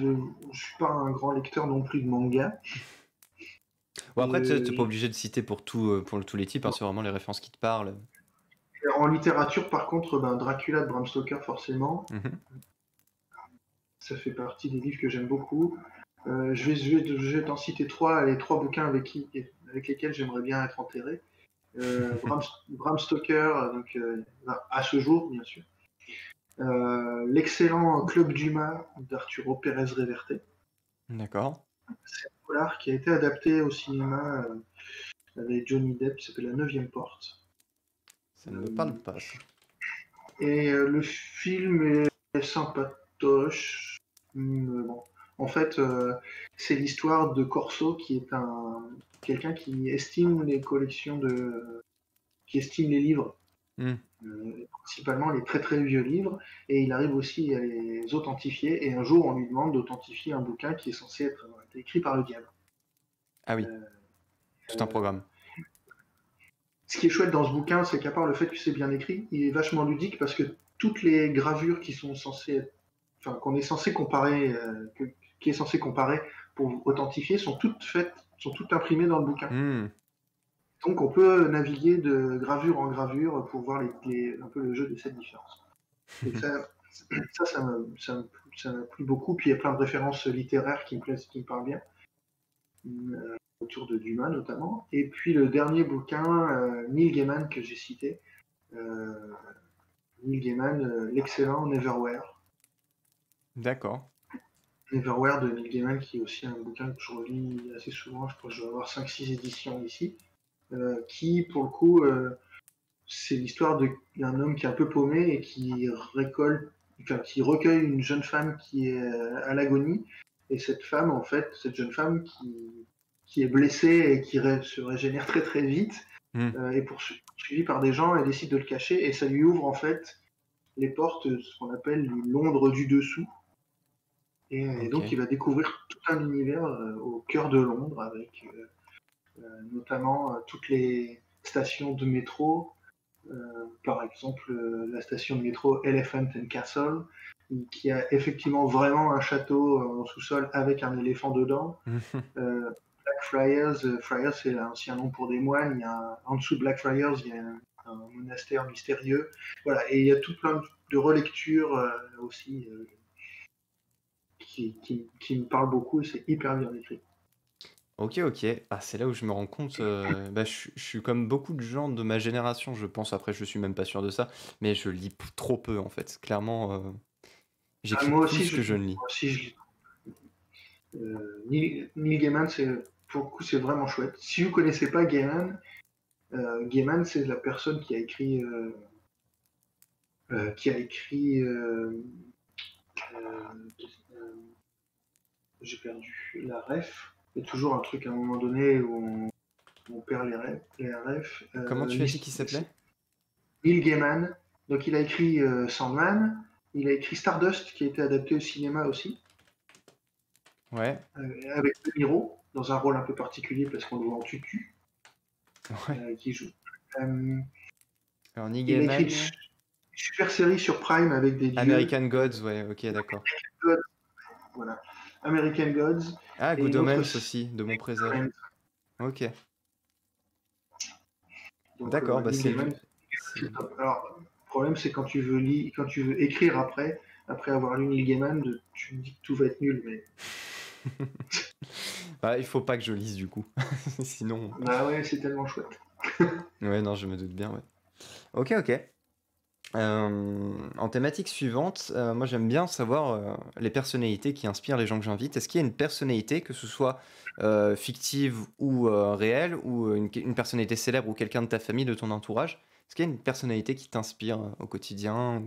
suis pas un grand lecteur non plus de manga. Bon, après, tu n'es pas Euh, obligé de citer pour tous les types, hein, c'est vraiment les références qui te parlent. En littérature, par contre, Dracula de Bram Stoker, forcément, Mhm. ça fait partie des livres que j'aime beaucoup. Je vais t'en citer trois, les trois bouquins avec lesquels j'aimerais bien être enterré. Bram Stoker, donc, à ce jour, bien sûr. L'excellent Club Dumas d'Arturo Pérez Reverte. D'accord. C'est un polar qui a été adapté au cinéma avec Johnny Depp, qui s'appelle La Neuvième Porte. Ça ne me parle pas, ça. Et le film est sympatoche. Bon. En fait, c'est l'histoire de Corso, qui est quelqu'un qui estime les collections qui estime les livres, Hmm. principalement les très très vieux livres, et il arrive aussi à les authentifier. Et un jour, on lui demande d'authentifier un bouquin qui est censé être écrit par le diable. Ah oui, tout un programme. Ce qui est chouette dans ce bouquin, c'est qu'à part le fait que c'est bien écrit, il est vachement ludique parce que toutes les gravures qui sont censées être, enfin, qu'on est censé comparer, qui est censé comparer pour authentifier, sont toutes imprimées dans le bouquin. Hmm. Donc on peut naviguer de gravure en gravure pour voir un peu le jeu de cette différence. Donc ça m'a plu beaucoup. Puis il y a plein de références littéraires qui me plaisent, qui me parlent bien. Autour de Dumas notamment. Et puis le dernier bouquin, Neil Gaiman que j'ai cité, euh, Neil Gaiman, l'excellent Neverwhere. D'accord. Neverwhere de Neil Gaiman, qui est aussi un bouquin que je relis assez souvent, je crois que je dois avoir 5-6 éditions ici, qui pour le coup, c'est l'histoire d'un homme qui est un peu paumé et qui recueille une jeune femme qui est à l'agonie. Et cette femme, en fait, cette jeune femme qui est blessée et qui se régénère très très vite, Hmm. est poursuivie par des gens, elle décide de le cacher et ça lui ouvre en fait les portes de ce qu'on appelle Londres du dessous. Et Ok. donc il va découvrir tout un univers au cœur de Londres avec notamment toutes les stations de métro, par exemple la station de métro Elephant and Castle, qui a effectivement vraiment un château en sous-sol avec un éléphant dedans. Blackfriars, Friars c'est l'ancien nom pour des moines, en dessous de Blackfriars il y a un monastère mystérieux. Voilà, et il y a tout plein de relectures aussi qui me parlent beaucoup et c'est hyper bien écrit. Ok, ok. Ah, c'est là où je me rends compte. Je suis comme beaucoup de gens de ma génération, je pense. Après, je suis même pas sûr de ça, mais je lis trop peu en fait. Clairement, j'écris Moi aussi, plus que je ne lis. moi aussi, Neil Gaiman, pour le coup, c'est vraiment chouette. Si vous connaissez pas Gaiman, Gaiman, c'est la personne qui a écrit, j'ai perdu la ref. Il y a toujours un truc à un moment donné où on perd les refs. Comment tu as dit qu'il s'appelait? Neil Gaiman. Donc il a écrit Sandman, il a écrit Stardust qui a été adapté au cinéma aussi, Ouais, avec De Niro, dans un rôle un peu particulier parce qu'on le voit en tutu, ouais. qui joue. Euh, Alors, Neil il a écrit une Gaiman, super série sur Prime avec des dieux. American Gods, ouais, ok, d'accord. Voilà. American Gods Ah, et Good une autre Omens aussi, de mon présage. Friends. Ok, Donc d'accord, bah Neil c'est Gaiman, lui. C'est- c'est top. Alors, le problème c'est quand tu veux quand tu veux écrire après avoir lu Neil Gaiman, tu te dis que tout va être nul, mais Bah, il faut pas que je lise du coup. Sinon. bah ouais, c'est tellement chouette. Ouais, non, je me doute bien, ouais. Ok, ok. En thématique suivante, moi j'aime bien savoir les personnalités qui inspirent les gens que j'invite. Est-ce qu'il y a une personnalité, que ce soit fictive ou réelle, ou une personnalité célèbre ou quelqu'un de ta famille, de ton entourage? Est-ce qu'il y a une personnalité qui t'inspire au quotidien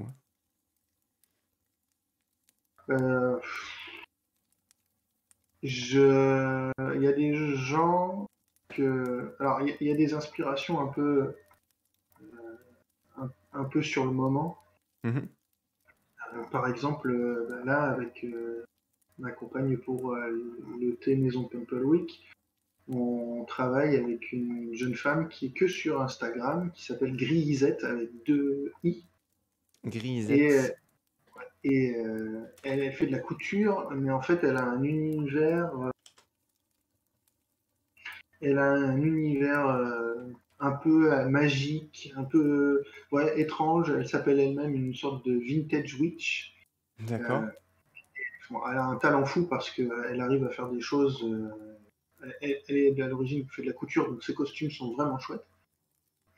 Euh, il y a des gens alors il y a des inspirations un peu sur le moment. Mhm. Par exemple, bah là avec ma compagne pour le thé Maison Pimpleweek, on travaille avec une jeune femme qui est que sur Instagram, qui s'appelle Grisette avec deux i et, Grisette. elle fait de la couture, mais en fait elle a un univers un peu magique, un peu ouais, étrange. Elle s'appelle elle-même une sorte de vintage witch. D'accord. Euh, bon, elle a un talent fou parce qu'elle arrive à faire des choses. Elle est à l'origine fait de la couture, donc ses costumes sont vraiment chouettes.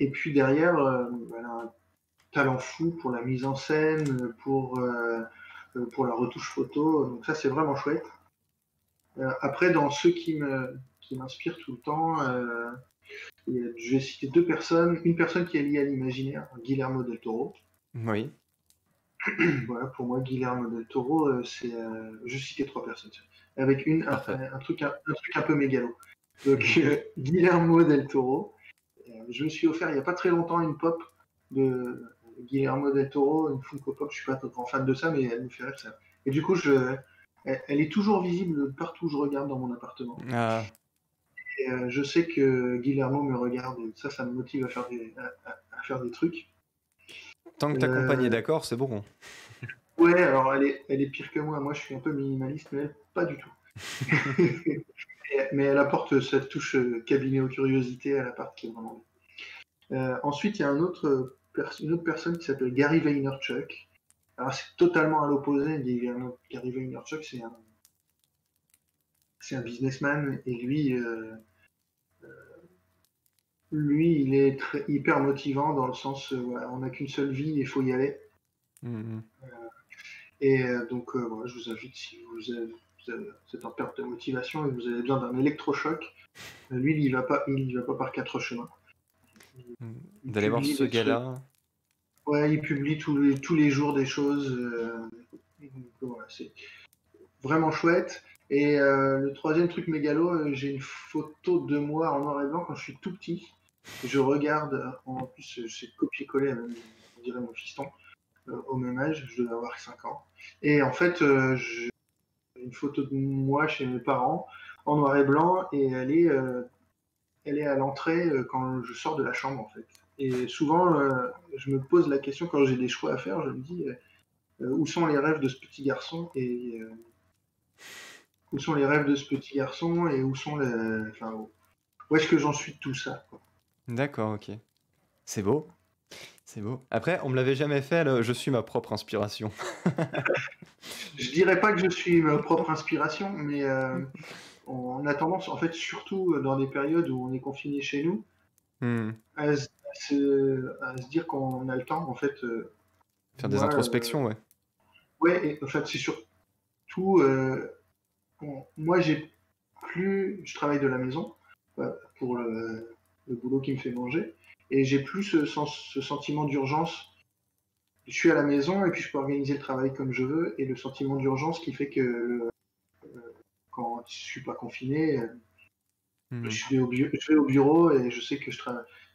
Et puis derrière, elle a un talent fou pour la mise en scène, pour la retouche photo. Donc ça, c'est vraiment chouette. Après, dans ceux qui m'inspirent tout le temps, je vais citer deux personnes. Une personne qui est liée à l'imaginaire, Guillermo del Toro. Oui. Voilà, pour moi, Guillermo del Toro, c'est. Je citais trois personnes. Avec Parfait. un truc un peu mégalo. Donc, Guillermo del Toro. Je me suis offert il n'y a pas très longtemps une pop de Guillermo del Toro, une Funko Pop. Je suis pas un grand fan de ça, mais elle me fait rire ça. Et du coup, elle est toujours visible partout où je regarde dans mon appartement. Ah, Et je sais que Guillermo me regarde et ça me motive à faire à faire des trucs. tant que ta compagne est Euh, d'accord, c'est bon. ouais, alors elle est pire que moi. Moi, je suis un peu minimaliste, mais elle, pas du tout. Mais elle apporte cette touche cabinet aux curiosités à l'appart qui est vraiment bien. Ensuite, il y a une autre personne qui s'appelle Gary Vaynerchuk. Alors, c'est totalement à l'opposé. Gary Vaynerchuk, c'est un businessman et lui, il est hyper motivant dans le sens, voilà, on n'a qu'une seule vie, il faut y aller. Mhm. Et donc, voilà, je vous invite, si vous êtes en perte de motivation et que vous avez besoin d'un électrochoc, lui, il y va pas par quatre chemins. Il D'aller voir publie ce des trucs. gars-là. Ouais, il publie tous les jours des choses. Donc, voilà, c'est vraiment chouette. Et le troisième truc mégalo, j'ai une photo de moi en noir et blanc quand je suis tout petit. Je regarde, en plus, c'est copié-collé, on dirait mon fiston, au même âge, je devais avoir 5 ans. Et en fait, j'ai une photo de moi chez mes parents en noir et blanc et elle est à l'entrée quand je sors de la chambre en fait. Et souvent, je me pose la question quand j'ai des choix à faire, je me dis où sont les rêves de ce petit garçon et où sont les rêves de ce petit garçon et où sont les, enfin, où est-ce que j'en suis de tout ça quoi. D'accord, ok. C'est beau. C'est beau. Après, on me l'avait jamais fait, je suis ma propre inspiration. Je dirais pas que je suis ma propre inspiration, mais on a tendance, en fait, surtout dans des périodes où on est confiné chez nous, Hmm. à se dire qu'on a le temps. En fait, Faire des moi, introspections, ouais. ouais, et en fait, c'est surtout, moi, je travaille de la maison pour le boulot qui me fait manger, et j'ai plus ce sentiment d'urgence. Je suis à la maison et puis je peux organiser le travail comme je veux, et le sentiment d'urgence qui fait que quand je suis pas confiné, Mhm. Je vais au bureau et je sais que je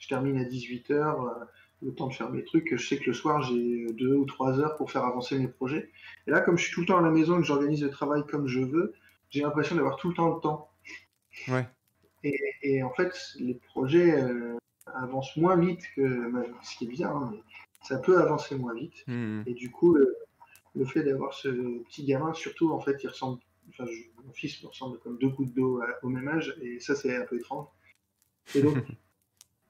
termine à 18h, le temps de faire mes trucs. Je sais que le soir, j'ai 2 ou 3 heures pour faire avancer mes projets. Et là, comme je suis tout le temps à la maison et que j'organise le travail comme je veux, j'ai l'impression d'avoir tout le temps le temps. Ouais. Et en fait, les projets avancent moins vite ce qui est bizarre, hein, mais ça peut avancer moins vite. Mhm. Et du coup, le fait d'avoir ce petit gamin, surtout, en fait, il ressemble, enfin, mon fils me ressemble comme 2 gouttes d'eau au même âge, et ça, c'est un peu étrange. Et donc,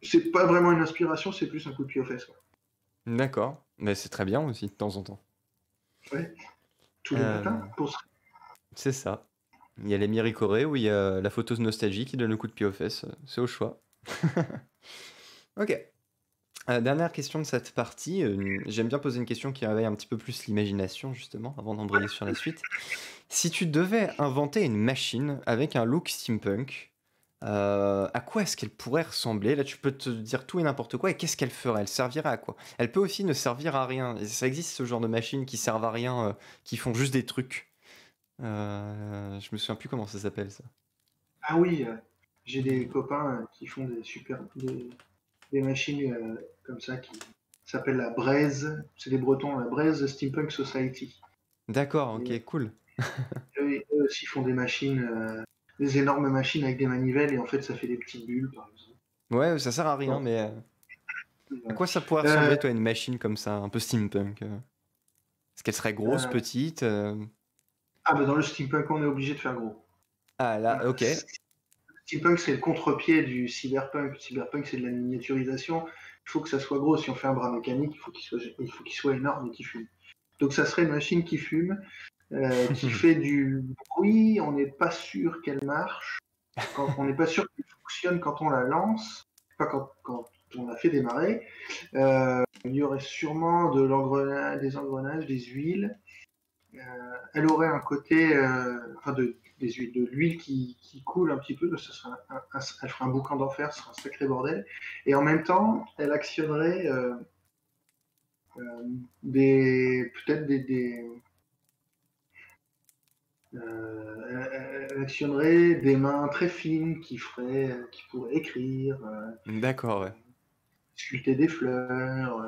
c'est pas vraiment une inspiration, c'est plus un coup de pied aux fesses, quoi. D'accord. Mais c'est très bien aussi, de temps en temps. Ouais, tous les Euh, matins, pour se... c'est ça. Il y a les Miricoré ou il y a la photo nostalgie qui donne le coup de pied aux fesses. C'est au choix. Ok. Dernière question de cette partie. J'aime bien poser une question qui réveille un petit peu plus l'imagination, justement, avant d'embrayer sur la suite. Si tu devais inventer une machine avec un look steampunk, à quoi est-ce qu'elle pourrait ressembler? Là, tu peux te dire tout et n'importe quoi. Et qu'est-ce qu'elle ferait? Elle servirait à quoi? Elle peut aussi ne servir à rien. Et ça existe ce genre de machines qui servent à rien, qui font juste des trucs. Je me souviens plus comment ça s'appelle ça. Ah oui, j'ai des copains qui font des machines comme ça qui s'appellent la Braise, c'est des Bretons, la Braise Steampunk Society. D'accord, Et ok, cool. eux aussi font des machines, des énormes machines avec des manivelles, et en fait, ça fait des petites bulles, par exemple. Ouais, ça sert à rien, Bon, mais à voilà. quoi ça pourrait Euh, ressembler, toi, une machine comme ça, un peu steampunk? Est-ce qu'elle serait grosse, euh, petite? ah, mais dans le steampunk, on est obligé de faire gros. Ah là, Voilà. ok. Steampunk, c'est le contre-pied du cyberpunk. Cyberpunk, c'est de la miniaturisation. Il faut que ça soit gros. Si on fait un bras mécanique, il faut qu'il soit énorme et qu'il fume. Donc, ça serait une machine qui fume, qui fait du bruit. On n'est pas sûr qu'elle marche. On n'est pas sûr qu'elle fonctionne quand on la lance, pas quand on la fait démarrer. Il y aurait sûrement des engrenages, des huiles. Elle aurait un côté, enfin des huiles, de l'huile qui coule un petit peu. Ce serait elle ferait un boucan d'enfer, ce serait un sacré bordel. Et en même temps, elle actionnerait peut-être elle actionnerait des mains très fines qui pourraient écrire, D'accord, ouais. sculpter des fleurs,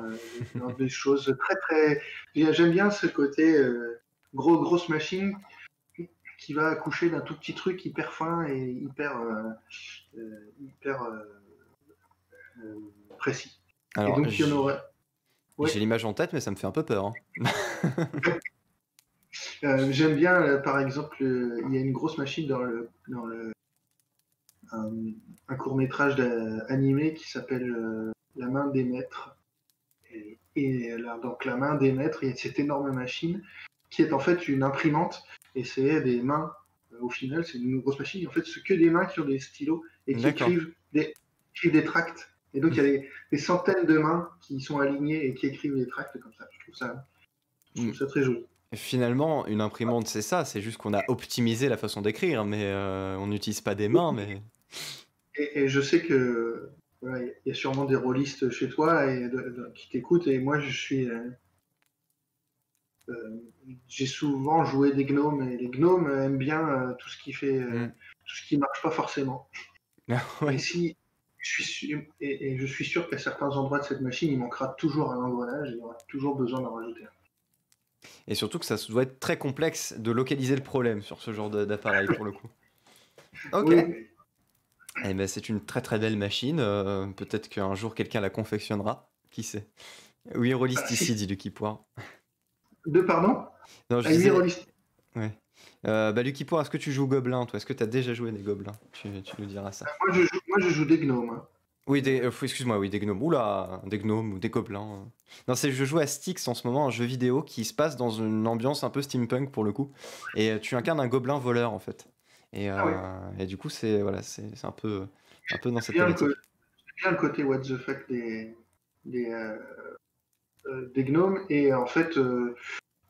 des choses très très. J'aime bien ce côté grosse machine qui va accoucher d'un tout petit truc hyper fin et hyper précis. Et Alors, donc il y en aurait. Oui, j'ai l'image en tête, mais ça me fait un peu peur, hein. j'aime bien par exemple, il y a une grosse machine un, un court métrage animé qui s'appelle La main des maîtres. Et là, donc la main des maîtres, il y a cette énorme machine qui est en fait une imprimante, et c'est des mains. Au final, c'est une grosse machine. En fait, c'est que des mains qui ont des stylos et qui D'accord. écrivent des tracts. Et donc, il y a des centaines de mains qui sont alignées et qui écrivent des tracts comme ça. Je Hmm. trouve ça très joli. Finalement, une imprimante, c'est ça. C'est juste qu'on a optimisé la façon d'écrire, mais on n'utilise pas des mains, mais... Et je sais que voilà, il y a sûrement des rôlistes chez toi qui t'écoutent. Et moi, euh, j'ai souvent joué des gnomes, et les gnomes aiment bien Hmm. tout ce qui marche pas forcément. Et Ouais. si et je suis sûr qu'à certains endroits de cette machine, il manquera toujours un engrenage, et il y aura toujours besoin d'en rajouter un. Et surtout que ça doit être très complexe de localiser le problème sur ce genre d'appareil, pour le coup. Ok. Oui, Eh ben, c'est une très très belle machine. Peut-être qu'un jour quelqu'un la confectionnera. Qui sait? Oui, rôliste ici, si, dit Lucky Poire. pardon, Non, je à 8 disais... rôlistes. Ouais. Bah, Lucky Poire, est-ce que tu joues Gobelin, toi? Est-ce que tu as déjà joué des Gobelins? Tu nous diras ça. Moi, je joue des gnomes, hein. Oui, excuse-moi, oui, des gnomes. Oula, des gnomes ou des gobelins. Non, je joue à Styx en ce moment, un jeu vidéo qui se passe dans une ambiance un peu steampunk pour le coup. Et tu incarnes un gobelin voleur en fait. Ah ouais, Et du coup, c'est voilà, c'est un peu dans cette bien thématique. bien le côté what the fuck des, des gnomes. Et en fait,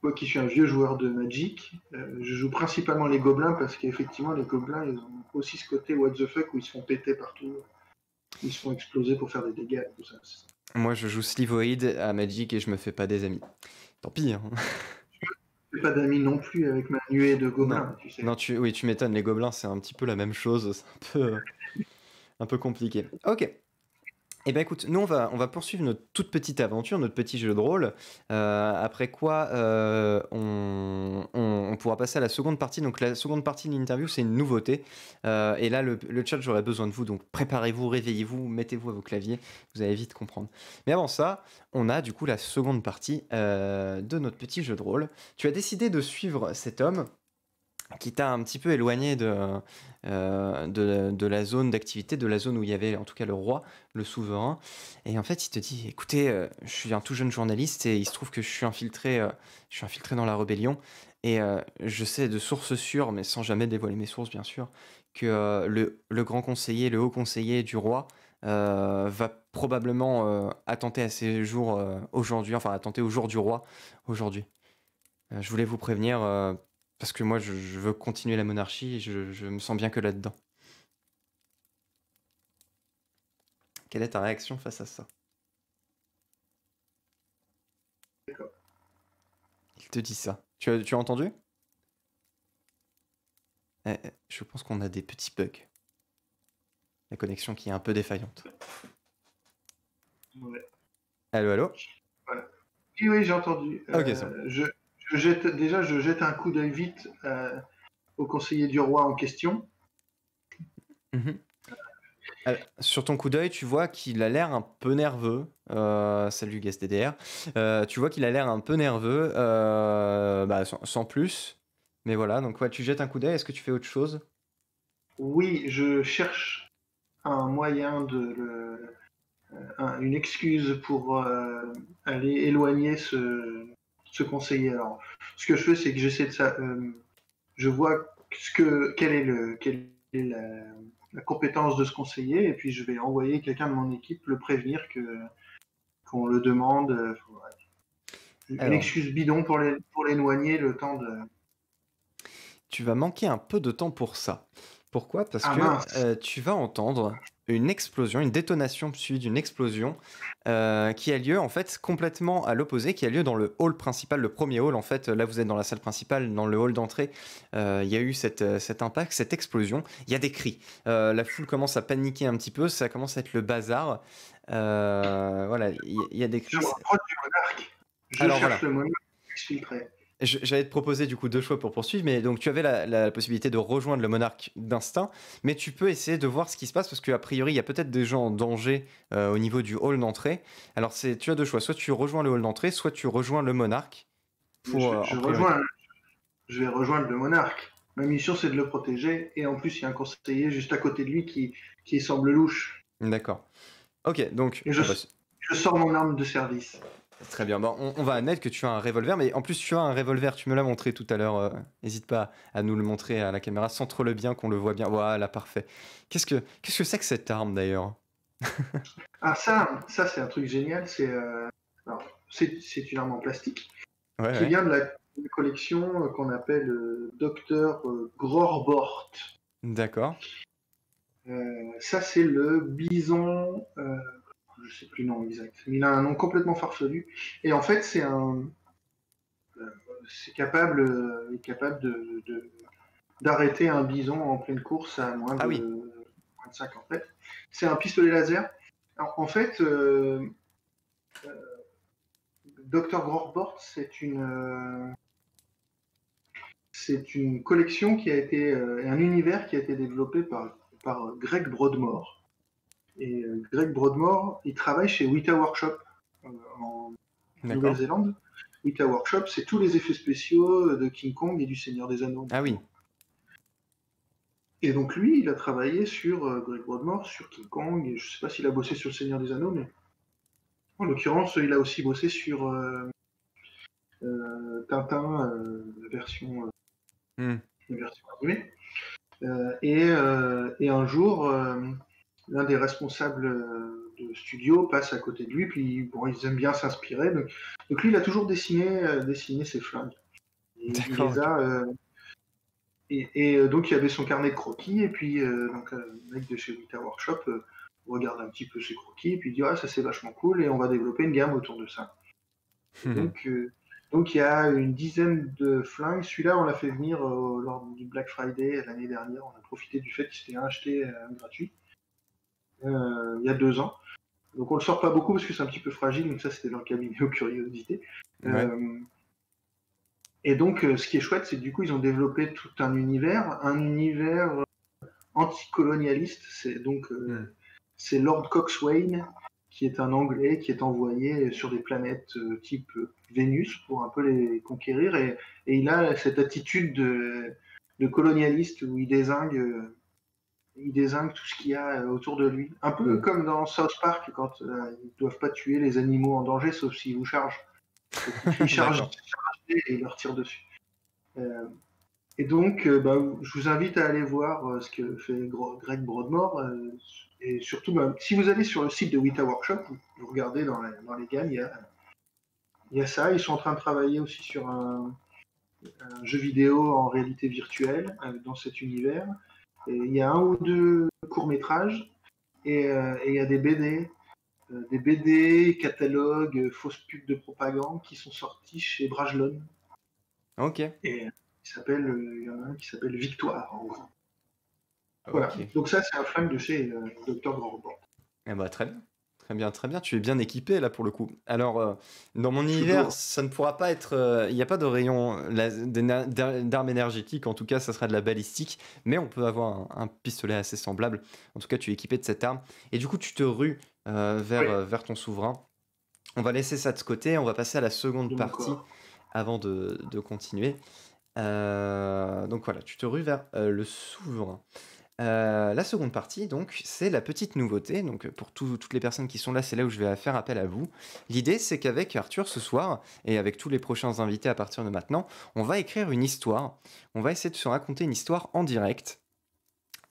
moi qui suis un vieux joueur de Magic, je joue principalement les gobelins parce qu'effectivement, les gobelins, ils ont aussi ce côté what the fuck où ils se font péter partout, ils se font exploser pour faire des dégâts, tout ça. Moi, je joue Slivoid à Magic et je me fais pas des amis. Tant pis, hein. fais pas d'amis non plus avec ma nuée de Non, gobelins, tu sais. non, oui, tu m'étonnes, les gobelins, c'est un petit peu la même chose, c'est un peu compliqué. Ok. Eh ben écoute, nous on va poursuivre notre toute petite aventure, notre petit jeu de rôle. Après quoi, on pourra passer à la seconde partie. Donc la seconde partie de l'interview, c'est une nouveauté. Et là, le chat, j'aurai besoin de vous. Donc préparez-vous, réveillez-vous, mettez-vous à vos claviers. Vous allez vite comprendre. Mais avant ça, on a du coup la seconde partie de notre petit jeu de rôle. Tu as décidé de suivre cet homme qui t'a un petit peu éloigné de la zone d'activité, de la zone où il y avait en tout cas le roi, le souverain. Et en fait, il te dit, écoutez, je suis un tout jeune journaliste et il se trouve que je suis infiltré dans la rébellion. Et je sais de sources sûres, mais sans jamais dévoiler mes sources, bien sûr, que le grand conseiller, le haut conseiller du roi, va probablement attenter à ses jours aujourd'hui, enfin attenter au jour du roi aujourd'hui. Je voulais vous prévenir parce que moi je veux continuer la monarchie et je me sens bien que là-dedans. Quelle est ta réaction face à ça? D'accord. Il te dit ça. Tu as entendu? Je pense qu'on a des petits bugs. La connexion qui est un peu défaillante. Ouais. Allô, allô? Voilà. Oui, oui, j'ai entendu. Ok, c'est bon. Je jette un coup d'œil vite au conseiller du roi en question. Mhm. Alors, sur ton coup d'œil, tu vois qu'il a l'air un peu nerveux. Salut GuestDDR. Tu vois qu'il a l'air un peu nerveux, bah, sans plus. Mais voilà, donc ouais, tu jettes un coup d'œil. Est-ce que tu fais autre chose? Oui, je cherche un moyen une excuse pour aller éloigner ce conseiller. Alors, ce que je fais, c'est que j'essaie de ça. Je vois quelle est la compétence de ce conseiller, et puis je vais envoyer quelqu'un de mon équipe le prévenir qu'on le demande. Une Alors, excuse bidon pour l'éloigner le temps de. tu vas manquer un peu de temps pour ça. Pourquoi? Parce Ah que mince. tu vas entendre une explosion, une détonation suivie d'une explosion qui a lieu en fait complètement à l'opposé, qui a lieu dans le hall principal, le premier hall en fait. Là, vous êtes dans la salle principale, dans le hall d'entrée. Il y a eu cet impact, cette explosion. Il y a des cris. La foule commence à paniquer un petit peu. Ça commence à être le bazar. Voilà, il y a des Je cris. me rapproche du monarque. Je Alors cherche voilà. le monarque exfiltré. J'allais te proposer du coup deux choix pour poursuivre, mais donc tu avais la possibilité de rejoindre le monarque d'instinct, mais tu peux essayer de voir ce qui se passe parce qu'a priori il y a peut-être des gens en danger au niveau du hall d'entrée. Alors tu as deux choix, soit tu rejoins le hall d'entrée, soit tu rejoins le monarque pour en priorité. Je vais rejoindre le monarque. Ma mission, c'est de le protéger. Et en plus, il y a un conseiller juste à côté de lui qui semble louche. D'accord. Ok, donc Et je sors mon arme de service. très bien. Bon, on va admettre que tu as un revolver, mais en plus tu as un revolver, tu me l'as montré tout à l'heure. N'hésite pas à nous le montrer à la caméra, centre-le bien, qu'on le voit bien. Voilà, parfait. Qu'est-ce que c'est que cette arme d'ailleurs? Ah, ça c'est un truc génial. C'est une arme en plastique Ouais, qui ouais. vient de la collection qu'on appelle Docteur Grorbort. D'accord. Ça, c'est le bison. Je sais plus le nom exact. Mais il a un nom complètement farfelu. Et en fait, c'est capable d'arrêter un bison en pleine course à Ah oui. moins de 50 mètres. C'est un pistolet laser. Alors, en fait, Dr. Grorbort, c'est une collection qui a été, un univers qui a été développé par Greg Broadmoor. Et Greg Broadmoor, il travaille chez Weta Workshop en D'accord. Nouvelle-Zélande. Weta Workshop, c'est tous les effets spéciaux de King Kong et du Seigneur des Anneaux. Ah oui. Et donc lui, il a travaillé sur Greg Broadmoor, sur King Kong, et je ne sais pas s'il a bossé sur le Seigneur des Anneaux, mais en l'occurrence, il a aussi bossé sur Tintin, Hmm. la version animée. Et un jour, l'un des responsables de studio passe à côté de lui, puis bon, ils aiment bien s'inspirer. Donc lui, il a toujours dessiné ses flingues. Il D'accord, les ok. a. Donc il y avait son carnet de croquis, et puis donc, le mec de chez Weta Workshop regarde un petit peu ses croquis, et puis il dit ah, ça c'est vachement cool, et on va développer une gamme autour de ça. Et Mhm. Donc il y a une dizaine de flingues. Celui-là, on l'a fait venir lors du Black Friday l'année dernière. On a profité du fait qu'il s'était acheté gratuit il y a 2 ans. Donc on le sort pas beaucoup parce que c'est un petit peu fragile. Donc ça, c'était dans le cabinet aux curiosités. Ouais. Et donc ce qui est chouette, c'est que du coup, ils ont développé tout un univers anticolonialiste. C'est donc c'est Lord Coxswain, qui est un Anglais qui est envoyé sur des planètes type Vénus pour un peu les conquérir. Et il a cette attitude de colonialiste où il dézingue tout ce qu'il y a autour de lui. Un peu comme dans South Park, quand ils ne doivent pas tuer les animaux en danger, sauf s'ils vous chargent. Ils chargent et ils leur tirent dessus. Et donc, je vous invite à aller voir ce que fait Greg Broadmoor. Et surtout, si vous allez sur le site de Weta Workshop, vous regardez dans les gammes, il y a ça. Ils sont en train de travailler aussi sur un jeu vidéo en réalité virtuelle dans cet univers. Et il y a 1 ou 2 courts-métrages et il y a des BD, catalogues, fausses pubs de propagande qui sont sortis chez Brajlon. Ok. Et il y en a un qui s'appelle Victoire, en gros. Voilà. Donc ça, c'est un flingue de chez Dr. Grandbord. Eh bah, très bien. Très bien, très bien. Tu es bien équipé là pour le coup. Alors, dans mon univers, ça ne pourra pas être. Il n'y a pas de rayon d'armes énergétiques. En tout cas, ça sera de la balistique. Mais on peut avoir un pistolet assez semblable. En tout cas, tu es équipé de cette arme. Et du coup, tu te rues vers ton souverain. On va laisser ça de côté. On va passer à la seconde partie avant de continuer. Donc voilà, tu te rues vers le souverain. La seconde partie, donc, c'est la petite nouveauté. Donc, pour toutes les personnes qui sont là, c'est là où je vais faire appel à vous. L'idée, c'est qu'avec Arthur ce soir, et avec tous les prochains invités à partir de maintenant, on va écrire une histoire. On va essayer de se raconter une histoire en direct.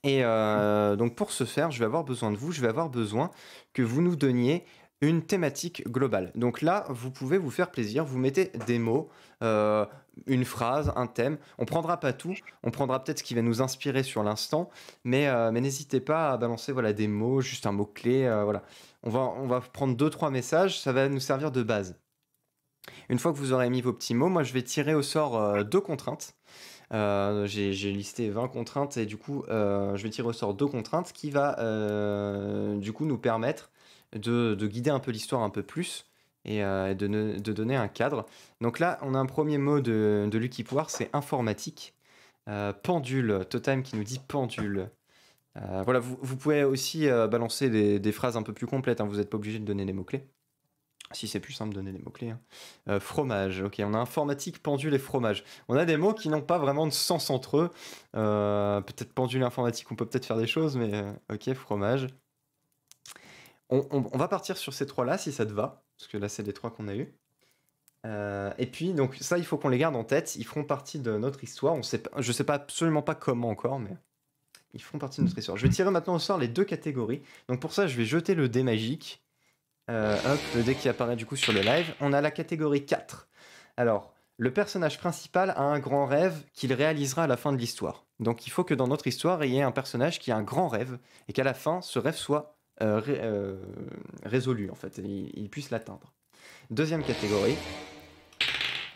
Et donc, pour ce faire, je vais avoir besoin de vous. Je vais avoir besoin que vous nous donniez une thématique globale. Donc là, vous pouvez vous faire plaisir. Vous mettez des mots, une phrase, un thème. On prendra pas tout. On prendra peut-être ce qui va nous inspirer sur l'instant. Mais n'hésitez pas à balancer des mots, juste un mot-clé. Voilà. On va prendre 2-3 messages. Ça va nous servir de base. Une fois que vous aurez mis vos petits mots, moi, je vais tirer au sort 2 contraintes. J'ai listé 20 contraintes et du coup, je vais tirer au sort 2 contraintes qui va du coup nous permettre de guider un peu l'histoire un peu plus et de donner un cadre. Donc là, on a un premier mot de Lucky Poire, c'est informatique. Pendule, Totem qui nous dit pendule. Voilà, vous pouvez aussi balancer des phrases un peu plus complètes, hein, vous n'êtes pas obligé de donner des mots-clés. Si c'est plus simple, donner des mots-clés. Hein. Fromage, ok, on a informatique, pendule et fromage. On a des mots qui n'ont pas vraiment de sens entre eux. Peut-être pendule informatique, on peut peut-être faire des choses, mais ok, fromage. On va partir sur ces 3-là, si ça te va, parce que là, c'est les 3 qu'on a eus. Et puis, donc ça, il faut qu'on les garde en tête. Ils feront partie de notre histoire. Je sais pas absolument pas comment encore, mais ils feront partie de notre histoire. Je vais tirer maintenant au sort les 2 catégories. Donc pour ça, je vais jeter le dé magique. Hop, le dé qui apparaît du coup sur le live. On a la catégorie 4. Alors, le personnage principal a un grand rêve qu'il réalisera à la fin de l'histoire. Donc il faut que dans notre histoire, il y ait un personnage qui a un grand rêve et qu'à la fin, ce rêve soit résolu, en fait, et il puisse l'atteindre. Deuxième catégorie,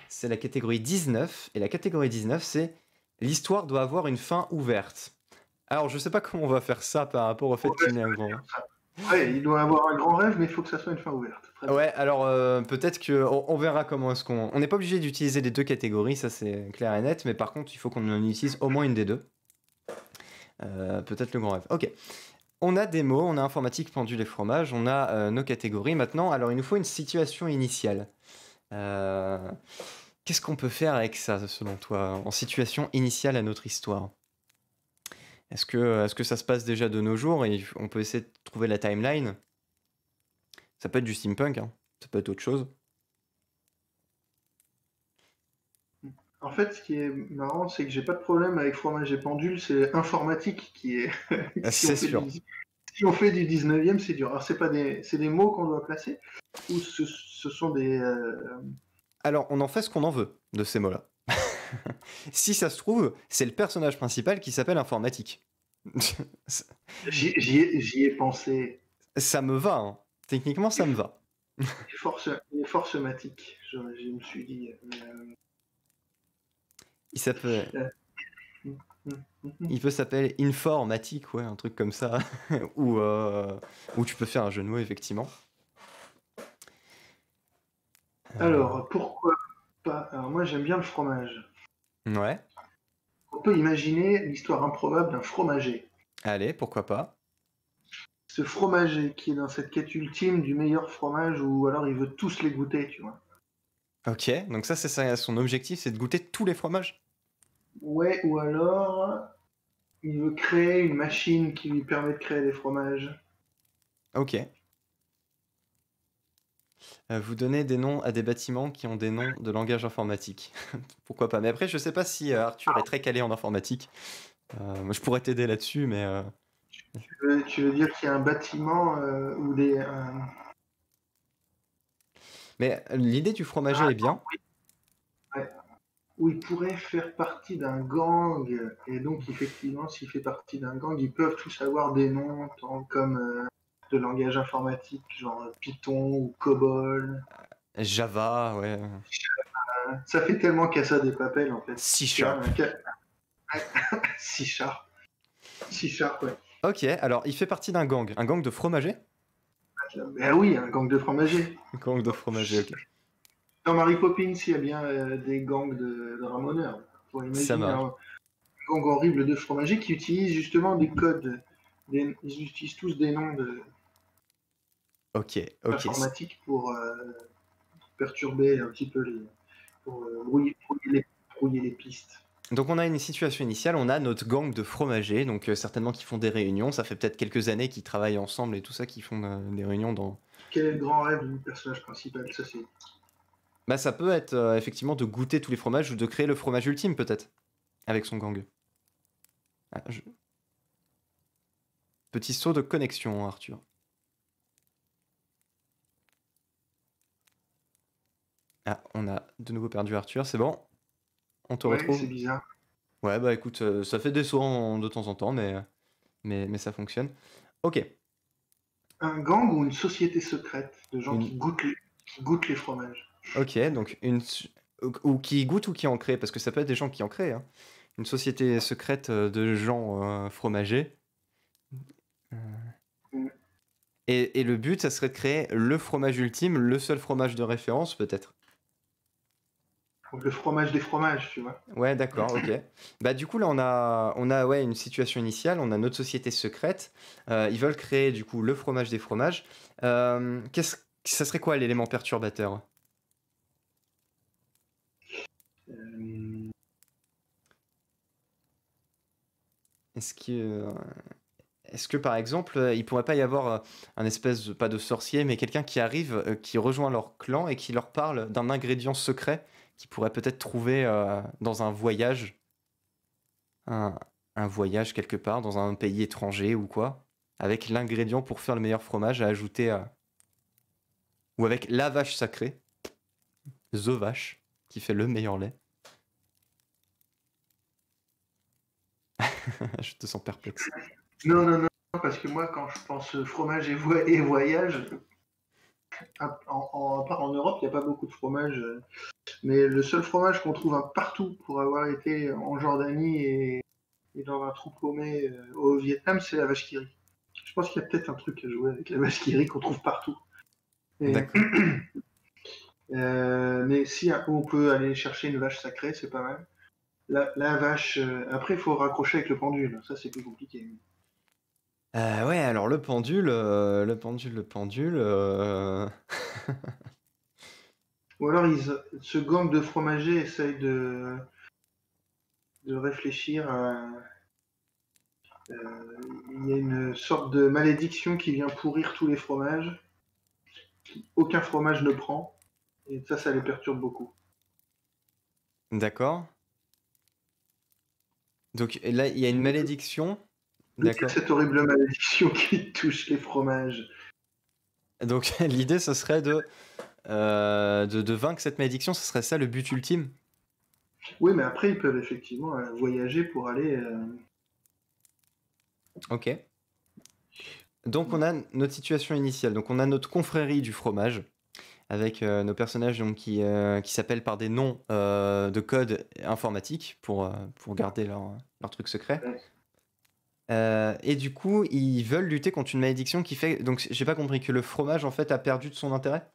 c'est la catégorie 19. Et la catégorie 19, c'est l'histoire doit avoir une fin ouverte. Alors, je sais pas comment on va faire ça par rapport au fait qu'il y ait un grand rêve. Ouais, il doit avoir un grand rêve, mais il faut que ça soit une fin ouverte. Ouais, alors peut-être qu'on verra comment est-ce qu'on... On n'est pas obligé d'utiliser les 2 catégories, ça c'est clair et net, mais par contre, il faut qu'on en utilise au moins une des 2. Peut-être le grand rêve. Ok. On a des mots, on a informatique, pendule et fromage, on a nos catégories. Maintenant, alors il nous faut une situation initiale. Qu'est-ce qu'on peut faire avec ça, selon toi, en situation initiale à notre histoire ? Est-ce que ça se passe déjà de nos jours et on peut essayer de trouver la timeline ? Ça peut être du steampunk, hein. Ça peut être autre chose. En fait, ce qui est marrant, c'est que j'ai pas de problème avec fromage et pendule, c'est informatique qui est. C'est sûr. Si on fait du 19e, c'est dur. Alors, c'est des mots qu'on doit placer ou ce sont des. Alors, on en fait ce qu'on en veut de ces mots-là. Si ça se trouve, c'est le personnage principal qui s'appelle informatique. J'y ai pensé. Ça me va, hein. Techniquement, ça me va. Il est fort somatique, je me suis dit. Ça peut, Euh, hum, hum. il peut s'appeler informatique, ouais, un truc comme ça. Ou tu peux faire un jeu de mots, effectivement. Alors, pourquoi pas? Alors, moi, j'aime bien le fromage. Ouais, On peut imaginer l'histoire improbable d'un fromager. allez, pourquoi pas. Ce fromager qui est dans cette quête ultime du meilleur fromage, ou alors il veut tous les goûter, tu vois. Ok, donc ça, c'est son objectif, c'est de goûter tous les fromages. Ouais, ou alors il veut créer une machine qui lui permet de créer des fromages. Ok. Vous donnez des noms à des bâtiments qui ont des noms de langage informatique. Pourquoi pas? Mais après, je sais pas si Arthur est très calé en informatique. Moi, je pourrais t'aider là-dessus, mais Tu veux dire qu'il y a un bâtiment ou des. l'idée du fromager est bien. Ouais, où il pourrait faire partie d'un gang, et donc effectivement, s'il fait partie d'un gang, ils peuvent tous avoir des noms comme de langage informatique, genre Python ou COBOL. Java, ouais. Ça fait tellement Casa des Papel en fait. C Tu vois, Sharp. C Sharp. C Sharp, ouais. Ok, alors il fait partie d'un gang. Un gang de fromagers? Ben oui, un gang de fromagers. Un gang de fromagers, ok. Dans Mary Poppins, il y a bien des gangs de ramoneurs. Faut Ça imaginer marche. un gang horrible de fromagers qui utilisent justement des codes. Ils utilisent tous des noms Ok, ok. informatiques pour perturber un petit peu pour brouiller les pistes. Donc on a une situation initiale, on a notre gang de fromagers, donc certainement qui font des réunions. Ça fait peut-être quelques années qu'ils travaillent ensemble et tout ça, qui font des réunions dans... Quel est le grand rêve du personnage principal? Ça, c'est. Bah ça peut être effectivement de goûter tous les fromages ou de créer le fromage ultime peut-être, avec son gang. Ah, Petit saut de connexion, Arthur. Ah, on a de nouveau perdu Arthur, c'est bon? On te Ouais, c'est retrouve? bizarre. Ouais, bah écoute, ça fait des sauts de temps en temps, mais ça fonctionne. Ok. Un gang ou une société secrète de gens Une... qui goûtent les fromages. Ok, donc ou qui goûtent ou qui en créent, parce que ça peut être des gens qui en créent, hein. Une société secrète de gens fromagers. Euh, Mm. Et le but, ça serait de créer le fromage ultime, le seul fromage de référence, peut-être. Donc le fromage des fromages, tu vois. Ouais, d'accord, ok. Bah du coup là on a ouais une situation initiale, on a notre société secrète. Ils veulent créer du coup le fromage des fromages. Ça serait quoi l'élément perturbateur? Euh, Est-ce que est-ce que par exemple il pourrait pas y avoir un espèce pas de sorcier mais quelqu'un qui arrive, qui rejoint leur clan et qui leur parle d'un ingrédient secret qu'ils pourraient peut-être trouver dans un voyage, un, un voyage quelque part dans un pays étranger ou quoi, avec l'ingrédient pour faire le meilleur fromage à ajouter à ou avec la vache sacrée, The Vache, qui fait le meilleur lait. Je te sens perplexe. Non, non, non, parce que moi, quand je pense fromage et voyage, à part en Europe, il n'y a pas beaucoup de fromage. Mais le seul fromage qu'on trouve partout pour avoir été en Jordanie et dans un trou paumé au Vietnam, c'est la vache qui rit. Je pense qu'il y a peut-être un truc à jouer avec la vache qui rit qu'on trouve partout. Et, D'accord. mais si on peut aller chercher une vache sacrée, c'est pas mal. La vache. Après, il faut raccrocher avec le pendule. Ça, c'est plus compliqué. Ouais, alors le pendule, le pendule. Ou alors, ce gang de fromagers essaye de réfléchir à. Il y a une sorte de malédiction qui vient pourrir tous les fromages. Aucun fromage ne prend. Et ça les perturbe beaucoup. D'accord. Donc là, il y a une malédiction. D'accord. Cette horrible malédiction qui touche les fromages. Donc l'idée, ce serait de vaincre cette malédiction, ce serait ça le but ultime. Oui, mais après, ils peuvent effectivement voyager pour aller. Ok. Donc on a notre situation initiale. Donc on a notre confrérie du fromage. avec nos personnages donc, qui s'appellent par des noms de code informatique pour garder leur truc secret. Et du coup, ils veulent lutter contre une malédiction qui fait. Donc, j'ai pas compris que le fromage en fait a perdu de son intérêt.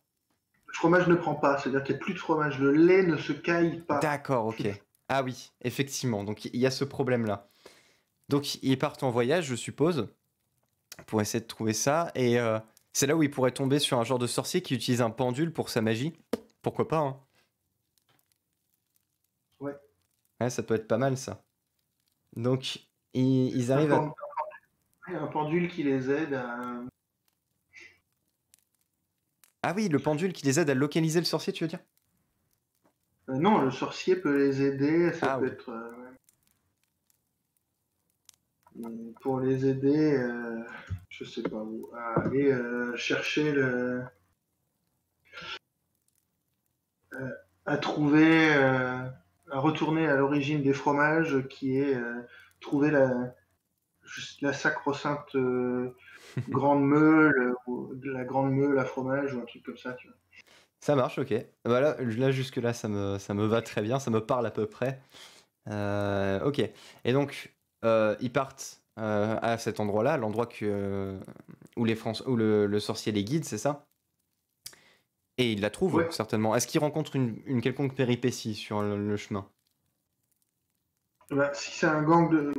Le fromage ne prend pas, c'est-à-dire qu'il n'y a plus de fromage. Le lait ne se caille pas. D'accord, ok. Ah oui, effectivement. Donc, il y a ce problème-là. Donc, ils partent en voyage, je suppose, pour essayer de trouver ça. Et c'est là où ils pourraient tomber sur un genre de sorcier qui utilise un pendule pour sa magie. Pourquoi pas, hein? Ouais. Ouais, ça peut être pas mal, ça. Donc, ils arrivent à. Un pendule qui les aide à. Ah oui, le pendule qui les aide à localiser le sorcier, tu veux dire? Non, le sorcier peut les aider, ça Ah peut oui. être. Pour les aider, je sais pas où, à aller chercher à trouver, à retourner à l'origine des fromages, qui est trouver la sacro-sainte grande meule, ou la grande meule à fromage, ou un truc comme ça, tu vois. Ça marche, ok. Voilà, là jusque-là, ça me va très bien, ça me parle à peu près. Ok. Et donc, ils partent à cet endroit-là, l'endroit où où le sorcier les guide, c'est ça? Et ils la trouvent, Ouais. certainement. Est-ce qu'ils rencontrent une quelconque péripétie sur le chemin? Bah, si c'est un gang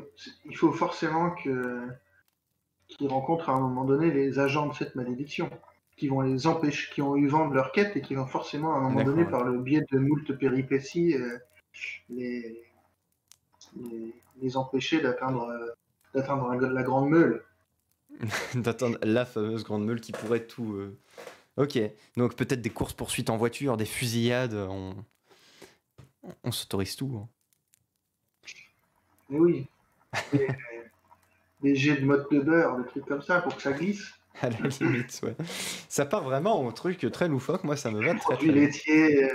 il faut forcément qu'ils rencontrent à un moment donné les agents de cette malédiction, qui vont les empêcher, qui ont eu vent de leur quête et qui vont forcément à un moment donné, D'accord, ouais. par le biais de moult péripéties, les, les empêcher d'atteindre la grande meule. D'atteindre la fameuse grande meule qui pourrait tout. Ok, donc peut-être des courses-poursuites en voiture, des fusillades, on s'autorise tout, hein. Mais oui, des jets de mode de beurre, des trucs comme ça pour que ça glisse. À la limite, ouais. Ça part vraiment au truc très loufoque, moi ça me va très Produits très bien. laitiers,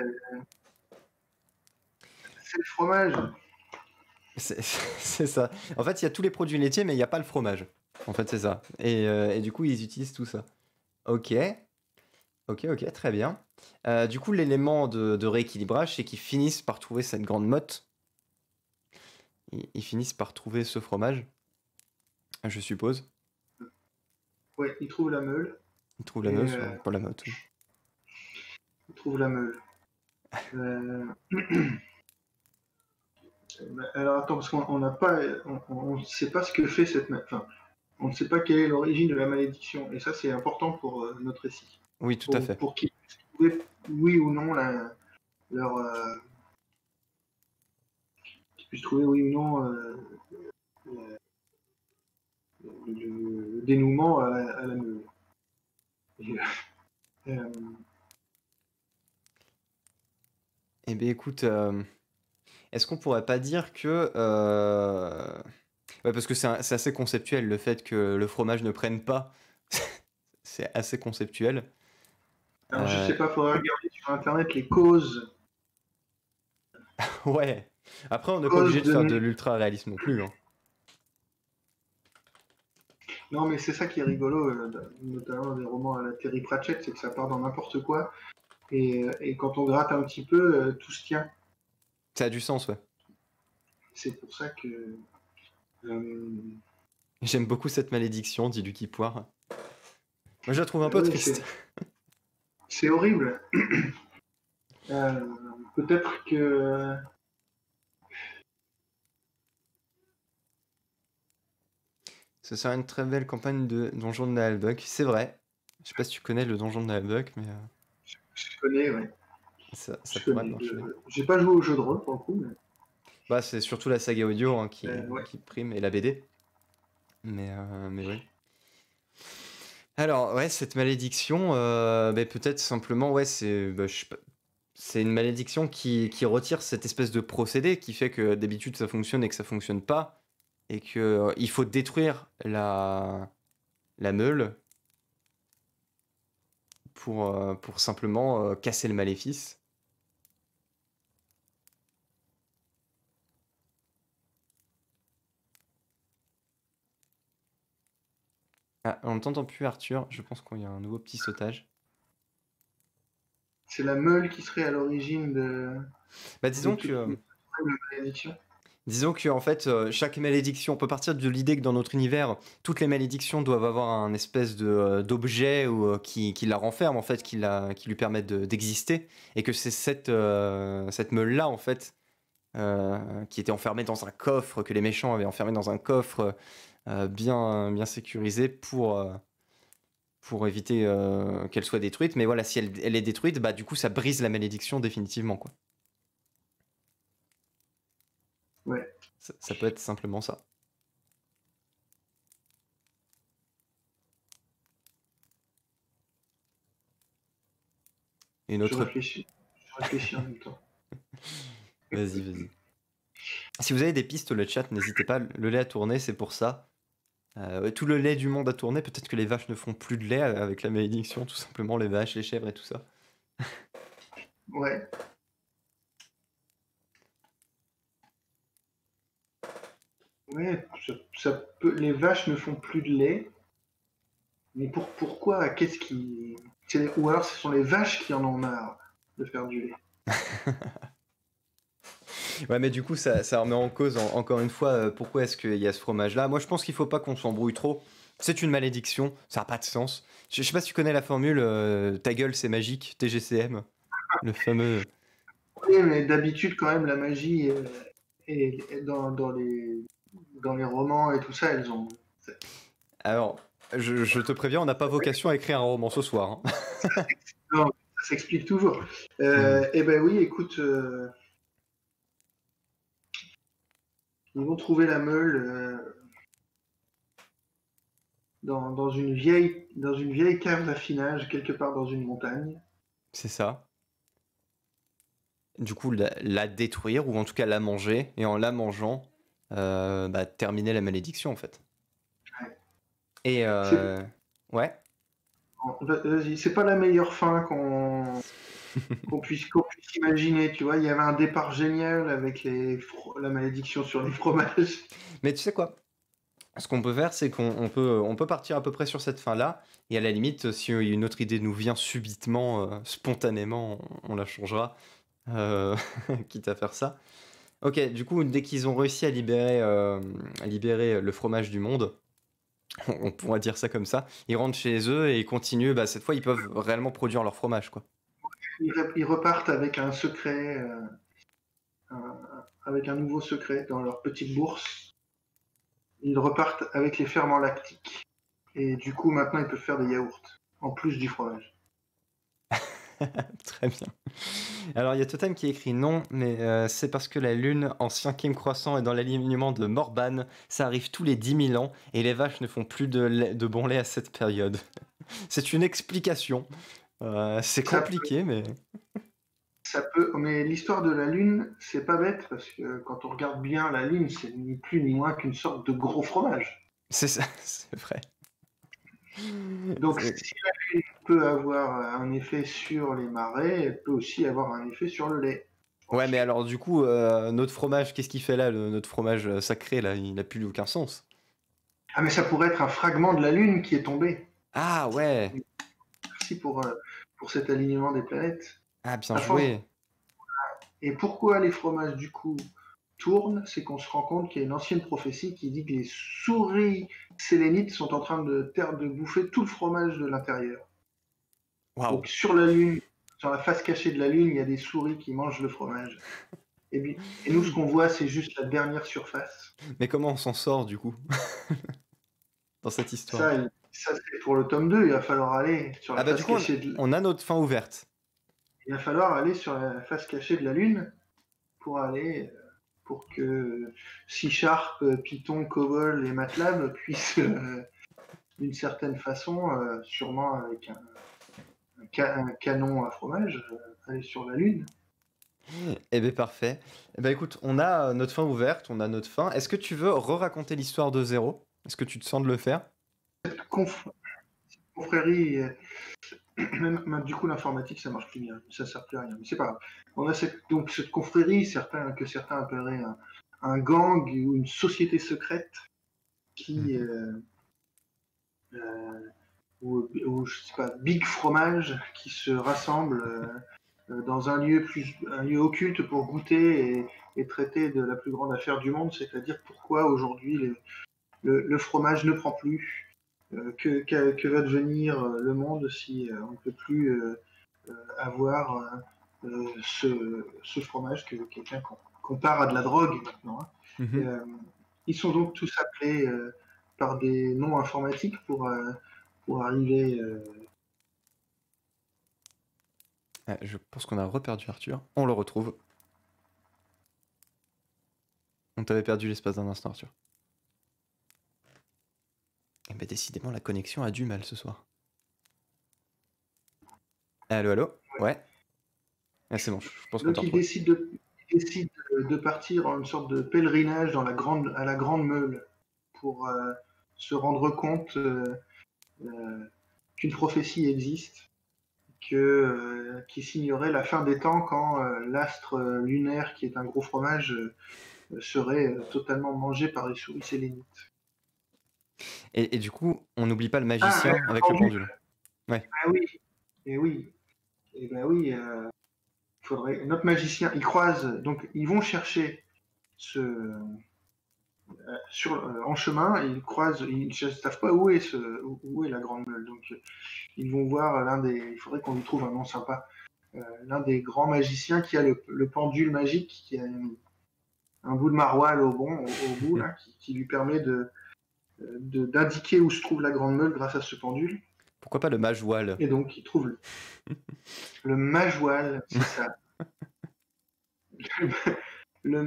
c'est le fromage. C'est ça. En fait, il y a tous les produits laitiers, mais il n'y a pas le fromage. En fait, c'est ça. Et du coup, ils utilisent tout ça. Ok, ok, très bien. Du coup, l'élément de rééquilibrage, c'est qu'ils finissent par trouver cette grande motte. Ils finissent par trouver ce fromage, je suppose. Ouais, ils trouvent la meule. Ils trouvent la Et meule, pas la motte. Oui. ils trouvent la meule. Alors attends, parce qu'on n'a pas, on ne sait pas ce que fait enfin, on ne sait pas quelle est l'origine de la malédiction. Et ça, c'est important pour notre récit. Oui, tout à fait. Pour qu'ils puissent trouver, oui ou non, leur, qu'ils puissent trouver, oui ou non, le dénouement à la meule. Et, euh, Eh bien, écoute, est-ce qu'on pourrait pas dire que... Ouais, parce que c'est assez conceptuel, le fait que le fromage ne prenne pas. C'est assez conceptuel. alors, je sais pas, il faudrait regarder sur Internet les causes. Ouais. Après, on n'est pas obligé Causes de faire de de... l'ultra-réalisme non plus, hein. Non, mais c'est ça qui est rigolo, notamment dans les romans à la Terry Pratchett, c'est que ça part dans n'importe quoi. Et quand on gratte un petit peu, tout se tient. Ça a du sens, ouais. C'est pour ça que. euh, J'aime beaucoup cette malédiction, dit Lucky Poire. Moi, je la trouve un peu oui, triste. c'est horrible. Euh, Peut-être que. Ce sera une très belle campagne de Donjon de Nalbuck, c'est vrai. Je sais pas si tu connais le Donjon de Nalbuck, mais Je connais, ouais. ça Je pourrait connais. marcher. J'ai pas joué au jeu de rôle pour le coup, mais. Bah, c'est surtout la saga audio hein, Ouais. qui prime et la BD. Mais oui. Alors, ouais, cette malédiction, bah, peut-être simplement, ouais, je sais pas, c'est une malédiction qui retire cette espèce de procédé qui fait que d'habitude ça fonctionne et que ça fonctionne pas. Et que il faut détruire la meule pour simplement casser le maléfice. Ah, on ne t'entend plus, Arthur. Je pense qu'il y a un nouveau petit sautage. c'est la meule qui serait à l'origine Bah, de disons toute que, malédiction. disons que en fait, chaque malédiction, on peut partir de l'idée que dans notre univers, toutes les malédictions doivent avoir un espèce d'objet ou qui la renferme en fait, qui lui permet d'exister, et que c'est cette meule-là en fait qui était enfermée dans un coffre, que les méchants avaient enfermé dans un coffre bien sécurisé pour éviter qu'elle soit détruite. Mais voilà, si elle est détruite, bah du coup ça brise la malédiction définitivement, quoi. Ouais, Ça peut être simplement ça. Une je autre... réfléchis. Je réfléchis en même temps. Vas-y. Si vous avez des pistes, le chat, n'hésitez pas. Le lait à tourner, c'est pour ça. Ouais, tout le lait du monde a tourné. Peut-être que les vaches ne font plus de lait avec la malédiction, tout simplement. Les vaches, les chèvres et tout ça. Ouais. Ouais, ça peut... les vaches ne font plus de lait. Mais pourquoi? Qu'est-ce qui... Ou alors ce sont les vaches qui en ont marre de faire du lait. Ouais, mais du coup, ça remet en cause, encore une fois, pourquoi est-ce qu'il y a ce fromage-là. Moi, je pense qu'il faut pas qu'on s'embrouille trop. C'est une malédiction, ça n'a pas de sens. Je sais pas si tu connais la formule ta gueule, c'est magique, TGCM. Le fameux. Oui, mais d'habitude, quand même, la magie est dans les romans et tout ça, elles ont... Alors, je te préviens, on n'a pas vocation à écrire un roman ce soir, hein. Non, ça s'explique toujours. Hmm. Eh ben oui, écoute, ils vont trouver la meule dans une vieille cave d'affinage, quelque part dans une montagne. C'est ça. Du coup, la détruire, ou en tout cas la manger, et en la mangeant, bah, terminer la malédiction, en fait. Ouais. Et C'est, ouais. vas-y, c'est pas la meilleure fin qu'on puisse imaginer, tu vois. Il y avait un départ génial avec la malédiction sur les fromages. Mais tu sais quoi? Ce qu'on peut faire, c'est qu'on peut partir à peu près sur cette fin-là, et à la limite, si une autre idée nous vient subitement, spontanément, on la changera, euh, quitte à faire ça. Ok, du coup, dès qu'ils ont réussi à libérer le fromage du monde, on pourrait dire ça comme ça, ils rentrent chez eux et ils continuent, bah, cette fois, ils peuvent réellement produire leur fromage, quoi. Ils repartent avec un secret, avec un nouveau secret dans leur petite bourse. Ils repartent avec les ferments lactiques. Et du coup, maintenant, ils peuvent faire des yaourts, en plus du fromage. Très bien. Alors, il y a Totem qui écrit non, mais c'est parce que la Lune, en 5e croissant, est dans l'alignement de Morban. Ça arrive tous les 10 000 ans, et les vaches ne font plus de bon lait à cette période. C'est une explication. C'est Ça compliqué, mais... mais l'histoire de la Lune, c'est pas bête, parce que quand on regarde bien la Lune, c'est ni plus ni moins qu'une sorte de gros fromage. C'est ça, c'est vrai. Donc, C'est- si la Lune peut avoir un effet sur les marées, elle peut aussi avoir un effet sur le lait. Ouais, mais alors du coup, notre fromage, qu'est-ce qu'il fait là, notre fromage sacré, là? Il n'a plus aucun sens. Ah, mais ça pourrait être un fragment de la Lune qui est tombé. Ah ouais! Merci pour cet alignement des planètes. Ah, bien À force joué! Et pourquoi les fromages, du coup, tournent? C'est qu'on se rend compte qu'il y a une ancienne prophétie qui dit que les souris sélénites sont en train de bouffer tout le fromage de l'intérieur. Waouh! Donc, sur la Lune, sur la face cachée de la Lune, il y a des souris qui mangent le fromage. Et nous, ce qu'on voit, c'est juste la dernière surface. Mais comment on s'en sort, du coup, dans cette histoire? Ça c'est pour le tome 2. Il va falloir aller sur la Ah bah du face coup, cachée on a notre fin ouverte. il va falloir aller sur la face cachée de la Lune pour que Sea Sharp, Python, Cobol et MATLAB puissent, d'une certaine façon, sûrement avec un canon à fromage, aller sur la Lune. Eh ben parfait. Eh ben écoute, on a notre fin ouverte, on a notre fin. Est-ce que tu veux re-raconter l'histoire de zéro? Est-ce que tu te sens de le faire? Confrérie, même du coup l'informatique ça marche plus bien, ça sert plus à rien. Mais c'est pas grave. On a donc cette confrérie, que certains appelleraient un gang ou une société secrète qui ou je sais pas, Big Fromage qui se rassemble dans un lieu occulte pour goûter et traiter de la plus grande affaire du monde, c'est-à-dire pourquoi aujourd'hui le fromage ne prend plus, que va devenir le monde si on ne peut plus avoir ce fromage que quelqu'un compare à de la drogue maintenant. Hein. Ils sont donc tous appelés par des noms informatiques pour arriver. Je pense qu'on a reperdu Arthur. On le retrouve. On t'avait perdu l'espace d'un instant, Arthur. Eh ben, décidément, la connexion a du mal ce soir. Allô, allô? Ouais. Ah, c'est bon, je pense qu'on Donc t'a ils retrouvé. décident de partir en une sorte de pèlerinage à la Grande Meule pour se rendre compte qu'une prophétie existe, qui signerait la fin des temps quand l'astre lunaire, qui est un gros fromage, serait totalement mangé par les souris sélénites. Et du coup, on n'oublie pas le magicien avec le pendule. Ouais. Ah oui, et oui. Et ben oui, faudrait. Notre magicien, donc ils vont chercher en chemin, ils ne savent pas où est la Grande Meule. Donc ils vont voir il faudrait qu'on lui trouve un nom sympa, l'un des grands magiciens qui a le pendule magique, qui a un bout de maroilles au bout, là, qui lui permet d'indiquer où se trouve la Grande Meule grâce à ce pendule. Pourquoi pas le Majoual? Et donc il trouve le Majoual, c'est ça. Le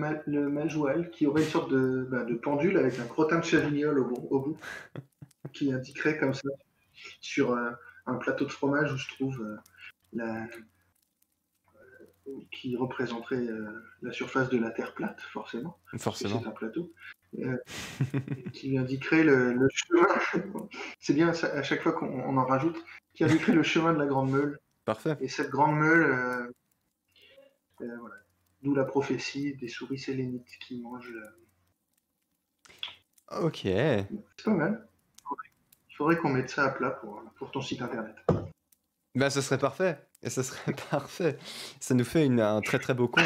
Majoual, qui aurait une sorte de pendule avec un crottin de chavignol au bout, qui indiquerait comme ça sur un plateau de fromage où se trouve qui représenterait la surface de la Terre plate, forcément. Forcément. C'est un plateau. Qui lui indiquerait le chemin. C'est bien à chaque fois qu'on en rajoute, qui indiquerait le chemin de la Grande Meule. Parfait. Et cette Grande Meule, voilà. D'où la prophétie des souris sélénites qui mangent. Ok. C'est pas mal. Il faudrait qu'on mette ça à plat pour ton site internet. Ben, ce serait parfait. Et ce serait parfait. Ça nous fait un très très beau compte.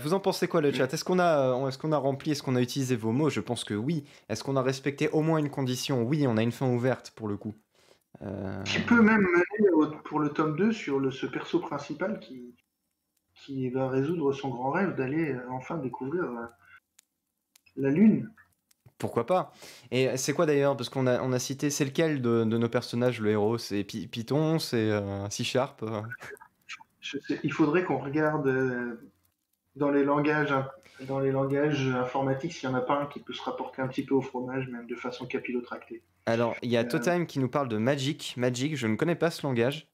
Vous en pensez quoi, le chat? Est-ce qu'on a rempli, est-ce qu'on a utilisé vos mots? Je pense que oui. Est-ce qu'on a respecté au moins une condition? Oui, on a une fin ouverte pour le coup. Qui peut même mener pour le tome 2 sur ce perso principal qui va résoudre son grand rêve d'aller enfin découvrir la Lune. Pourquoi pas? Et c'est quoi d'ailleurs? Parce qu'on a cité, c'est lequel de nos personnages, le héros? C'est Python? C'est C Sharp? Il faudrait qu'on regarde dans les langages informatiques s'il n'y en a pas un qui peut se rapporter un petit peu au fromage, même de façon capillotractée. Alors, il y a Totime qui nous parle de Magic. Magic, je ne connais pas ce langage,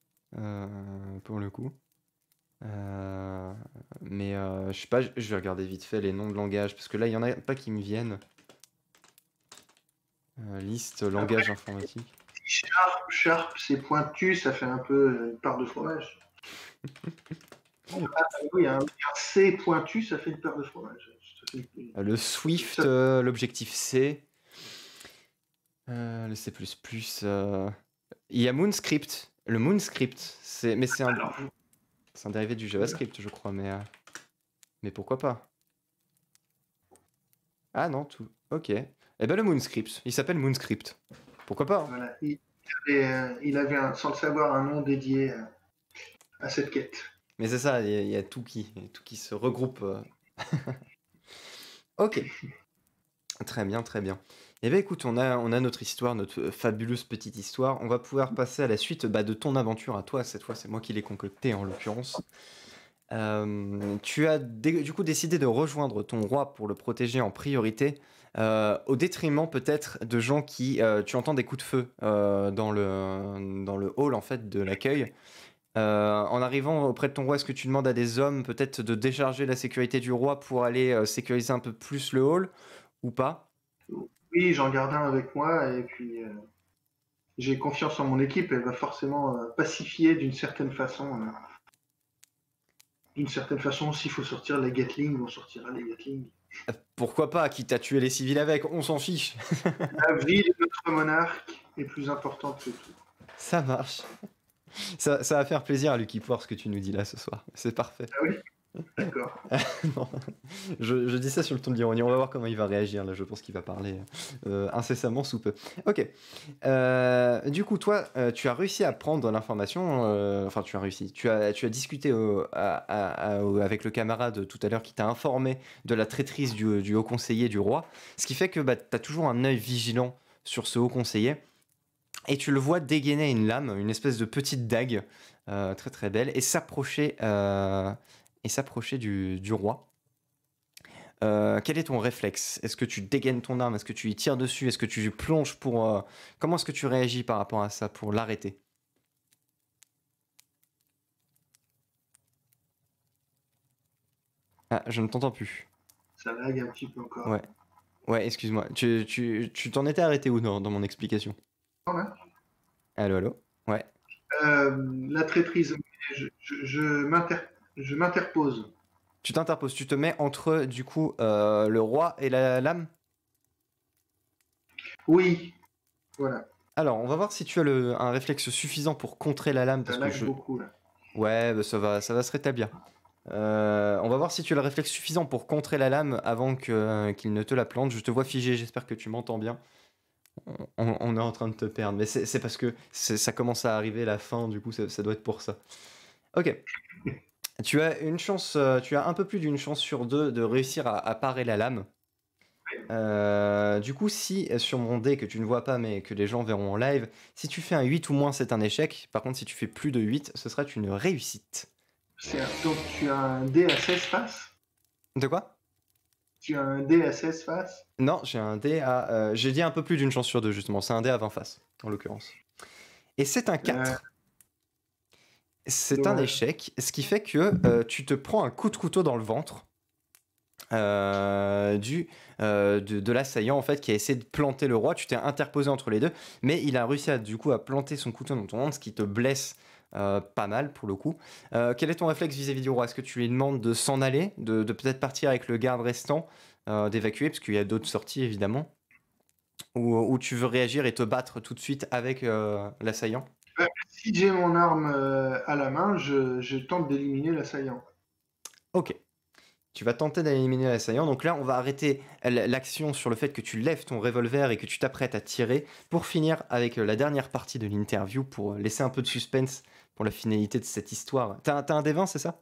pour le coup. Mais je sais pas, je vais regarder vite fait les noms de langage, parce que là, il n'y en a pas qui me viennent. Liste, langage informatique. Sharp, c'est pointu, ça fait un peu une part de fromage. Oui, un C pointu, ça fait une part de fromage. Le Swift, l'objectif C. Le C++. Il y a Moonscript. Le Moonscript, mais c'est un dérivé du JavaScript, je crois, mais pourquoi pas? Ah non, tout. Ok. Eh ben le Moonscript, il s'appelle Moonscript. Pourquoi pas? Voilà. Il avait sans le savoir, un nom dédié à cette quête. Mais c'est ça, il y a tout qui se regroupe. Ok. Très bien, très bien. Eh bien écoute, on a notre histoire, notre fabuleuse petite histoire. On va pouvoir passer à la suite de ton aventure à toi. Cette fois, c'est moi qui l'ai concoctée en l'occurrence. Tu as du coup décidé de rejoindre ton roi pour le protéger en priorité, au détriment peut-être de gens qui tu entends des coups de feu dans le hall en fait de l'accueil. En arrivant auprès de ton roi, est-ce que tu demandes à des hommes peut-être de décharger la sécurité du roi pour aller sécuriser un peu plus le hall ou pas? Oui, j'en garde un avec moi et puis j'ai confiance en mon équipe. Elle va forcément pacifier d'une certaine façon. D'une certaine façon, s'il faut sortir les Gatling, on sortira les Gatling. Pourquoi pas, quitte à tuer les civils avec, on s'en fiche. La vie de notre monarque est plus importante que tout. Ça marche. Ça va faire plaisir à Lucky Poire ce que tu nous dis là ce soir. C'est parfait. Ah oui? D'accord. Non, je dis ça sur le ton de l'ironie. On va voir comment il va réagir là. Je pense qu'il va parler incessamment sous peu. Ok. Du coup, toi, tu as réussi à prendre l'information. Enfin, tu as réussi. Tu as discuté avec le camarade tout à l'heure qui t'a informé de la traîtrise du haut conseiller du roi. Ce qui fait que bah, tu as toujours un œil vigilant sur ce haut conseiller. Et tu le vois dégainer une lame, une espèce de petite dague très très belle, et s'approcher du roi. Quel est ton réflexe? Est-ce que tu dégaines ton arme? Est-ce que tu y tires dessus? Est-ce que tu plonges pour... Comment est-ce que tu réagis par rapport à ça pour l'arrêter? Ah, je ne t'entends plus. Ça lag un petit peu encore. Ouais, ouais, excuse-moi. Tu t'en étais arrêté où dans mon explication? Voilà. Allô, allô? Ouais. La traîtrise, je m'interpose. Tu t'interposes, tu te mets entre, du coup, le roi et la lame? Oui, voilà. Alors, on va voir si tu as un réflexe suffisant pour contrer la lame, Ça parce que lag beaucoup là. Ouais, bah, ça va se rétablir. On va voir si tu as le réflexe suffisant pour contrer la lame avant qu'il ne te la plante. Je te vois figé, j'espère que tu m'entends bien. On est en train de te perdre, mais c'est parce que ça commence à arriver la fin, du coup ça doit être pour ça. Ok. Tu as une chance, tu as un peu plus d'une chance sur deux de réussir à parer la lame. Du coup, si sur mon dé que tu ne vois pas mais que les gens verront en live, si tu fais un 8 ou moins, c'est un échec. Par contre, si tu fais plus de 8, ce sera une réussite. Donc tu as un dé à 16 faces? De quoi? Tu as un dé à 16 faces? Non, j'ai un dé à... j'ai dit un peu plus d'une chance sur deux, justement. C'est un dé à 20 faces, en l'occurrence. Et c'est un 4. C'est un Dommage. échec, ce qui fait que tu te prends un coup de couteau dans le ventre de l'assaillant en fait qui a essayé de planter le roi. Tu t'es interposé entre les deux, mais il a réussi à planter son couteau dans ton ventre, ce qui te blesse pas mal pour le coup. Quel est ton réflexe vis-à-vis du roi? Est-ce que tu lui demandes de s'en aller, de peut-être partir avec le garde restant, d'évacuer, parce qu'il y a d'autres sorties évidemment, ou tu veux réagir et te battre tout de suite avec l'assaillant? Si j'ai mon arme à la main, je tente d'éliminer l'assaillant. Ok. Tu vas tenter d'éliminer l'assaillant. Donc là, on va arrêter l'action sur le fait que tu lèves ton revolver et que tu t'apprêtes à tirer pour finir avec la dernière partie de l'interview, pour laisser un peu de suspense pour la finalité de cette histoire. T'as un D20, c'est ça?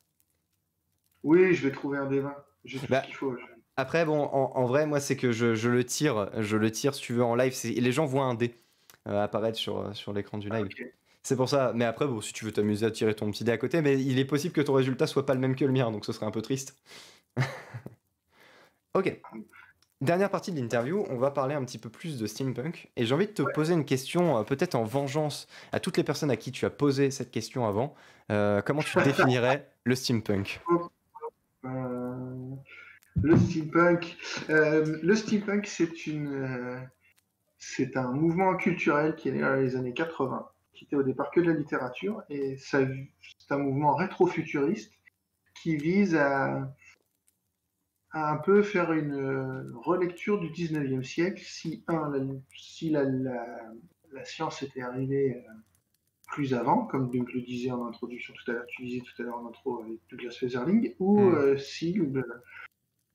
Oui, je vais trouver un D20. J'ai tout Bah, ce qu'il faut. après, bon, en vrai, moi, c'est que je le tire si tu veux en live. Les gens voient un dé apparaître sur l'écran du live. Ok. C'est pour ça. Mais après, bon, si tu veux t'amuser à tirer ton petit dé à côté, mais il est possible que ton résultat soit pas le même que le mien, donc ce serait un peu triste. Ok. Dernière partie de l'interview, on va parler un petit peu plus de steampunk. Et j'ai envie de te poser une question, peut-être en vengeance à toutes les personnes à qui tu as posé cette question avant. Comment tu définirais le steampunk? Euh, le steampunk. Le steampunk, c'est un mouvement culturel qui est né dans les années 80, qui était au départ que de la littérature, et c'est un mouvement rétro-futuriste qui vise à un peu faire une relecture du 19e siècle, si la science était arrivée plus avant, comme donc le disait en introduction tout à l'heure, tu disais tout à l'heure en intro avec Douglas Featherling, ou si il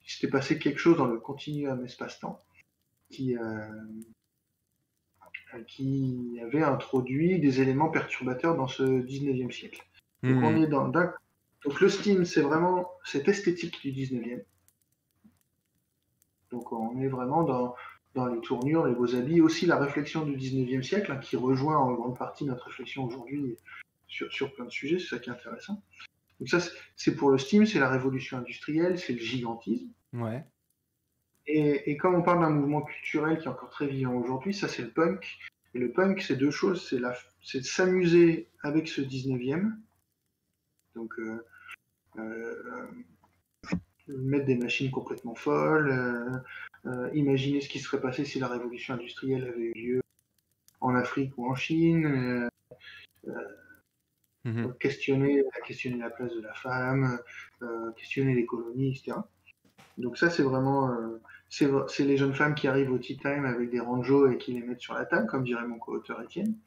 s'était passé quelque chose dans le continuum espace-temps qui, qui avait introduit des éléments perturbateurs dans ce 19e siècle. Donc on est donc le steam, c'est vraiment cette esthétique du 19e. Donc on est vraiment dans les tournures, les beaux habits, aussi la réflexion du 19e siècle, qui rejoint en grande partie notre réflexion aujourd'hui sur plein de sujets, c'est ça qui est intéressant. Donc ça, c'est pour le steam, c'est la révolution industrielle, c'est le gigantisme. Ouais. Et comme on parle d'un mouvement culturel qui est encore très vivant aujourd'hui, ça c'est le punk. Et le punk, c'est deux choses, c'est de s'amuser avec ce 19e, donc mettre des machines complètement folles, imaginer ce qui serait passé si la révolution industrielle avait eu lieu en Afrique ou en Chine, questionner la place de la femme, questionner les colonies, etc. Donc ça, c'est vraiment... c'est les jeunes femmes qui arrivent au tea time avec des ranjos et qui les mettent sur la table, comme dirait mon co-auteur Étienne.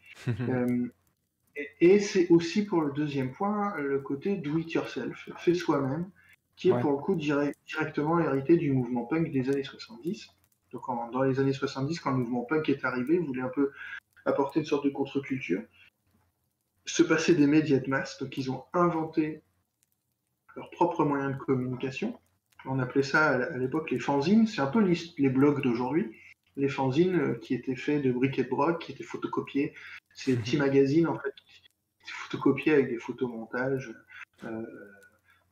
Et c'est aussi pour le deuxième point, le côté do it yourself, fait soi-même, qui est Ouais. pour le coup directement hérité du mouvement punk des années 70. Donc dans les années 70, quand le mouvement punk est arrivé, il voulait un peu apporter une sorte de contre-culture, se passer des médias de masse. Donc ils ont inventé leurs propres moyens de communication. On appelait ça à l'époque les fanzines. C'est un peu les blogs d'aujourd'hui. Les fanzines qui étaient faits de briques et de broc, qui étaient photocopiés. C'est des petits magazines en fait, photocopiés avec des photomontages,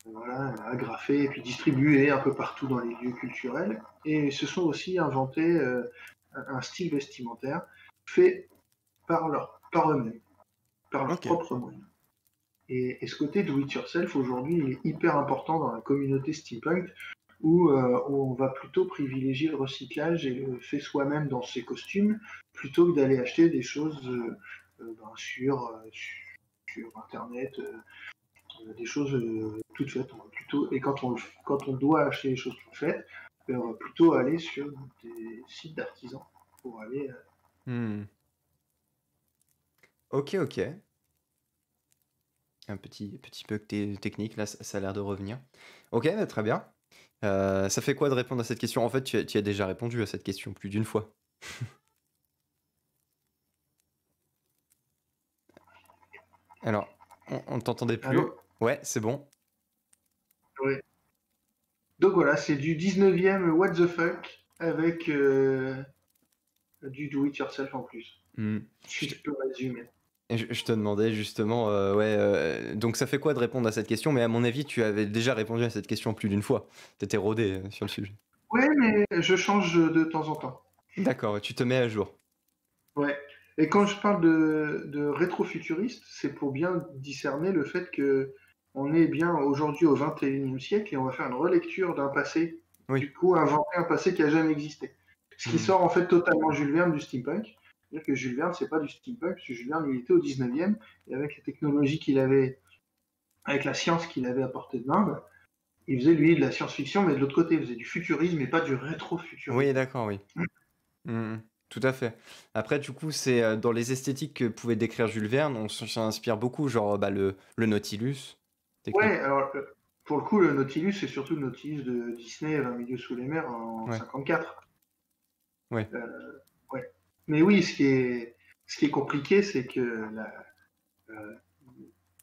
voilà, agrafés et puis distribués un peu partout dans les lieux culturels. Et se sont aussi inventés un style vestimentaire fait par eux-mêmes, par leurs Ok. propres moyens. Et ce côté do it yourself aujourd'hui, il est hyper important dans la communauté steampunk où on va plutôt privilégier le recyclage et le fait soi-même dans ses costumes plutôt que d'aller acheter des choses sur internet, des choses toutes faites. On va plutôt, et quand on doit acheter des choses toutes faites, on va plutôt aller sur des sites d'artisans pour aller. Hmm. Ok, ok. Un petit bug technique, là, ça a l'air de revenir. Ok, bah, très bien. Ça fait quoi de répondre à cette question? En fait, tu as déjà répondu à cette question plus d'une fois. Alors, on ne t'entendait plus. Allô. Ouais, c'est bon. Oui. Donc voilà, c'est du 19e what the fuck avec du do it yourself en plus. Hmm. Si je peux résumer. Je te demandais justement, ouais, donc ça fait quoi de répondre à cette question? Mais à mon avis, tu avais déjà répondu à cette question plus d'une fois. T'étais rodé sur le sujet. Ouais, mais je change de temps en temps. D'accord, tu te mets à jour. Ouais. Et quand je parle de rétrofuturiste, c'est pour bien discerner le fait que on est bien aujourd'hui au 21e siècle et on va faire une relecture d'un passé, Oui. du coup inventer un passé qui a jamais existé. Ce qui Hmm. sort en fait totalement Jules Verne du steampunk. C'est-à-dire que Jules Verne, c'est pas du steampunk, parce que Jules Verne, il était au 19e, et avec les technologies qu'il avait, avec la science qu'il avait apportée de main, bah, il faisait lui de la science-fiction, mais de l'autre côté, il faisait du futurisme et pas du rétrofuturisme. Oui, d'accord, oui. Hmm, tout à fait. Après, du coup, c'est dans les esthétiques que pouvait décrire Jules Verne, on s'inspire beaucoup, genre bah, le Nautilus, technique. Ouais, alors pour le coup, le Nautilus, c'est surtout le Nautilus de Disney, 20 milieux sous les mers en Ouais, 54. ouais. Ouais. Mais oui, ce qui est compliqué, c'est que euh,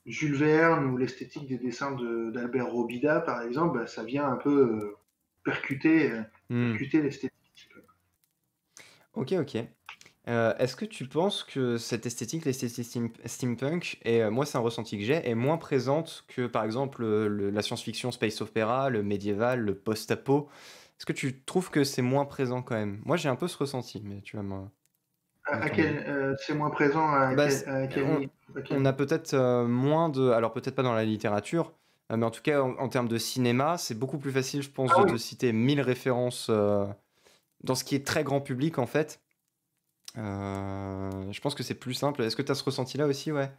Jules Verne ou l'esthétique des dessins d'Albert Robida, par exemple, bah, ça vient un peu percuter, Hmm. percuter l'esthétique. Ok, ok. Est-ce que tu penses que cette esthétique, l'esthétique steampunk, et moi c'est un ressenti que j'ai, est moins présente que par exemple la science-fiction space opera, le médiéval, le post-apo? Est-ce que tu trouves que c'est moins présent quand même? Moi j'ai un peu ce ressenti, mais tu vas me donner ton avis. C'est moins présent à Bah, quel, à quel on, ni- à quel on a niveau. peut-être moins de... Alors peut-être pas dans la littérature, mais en tout cas en termes de cinéma, c'est beaucoup plus facile je pense Ah de oui, te citer 1000 références dans ce qui est très grand public en fait. Je pense que c'est plus simple. Est-ce que tu as ce ressenti-là aussi, ouais?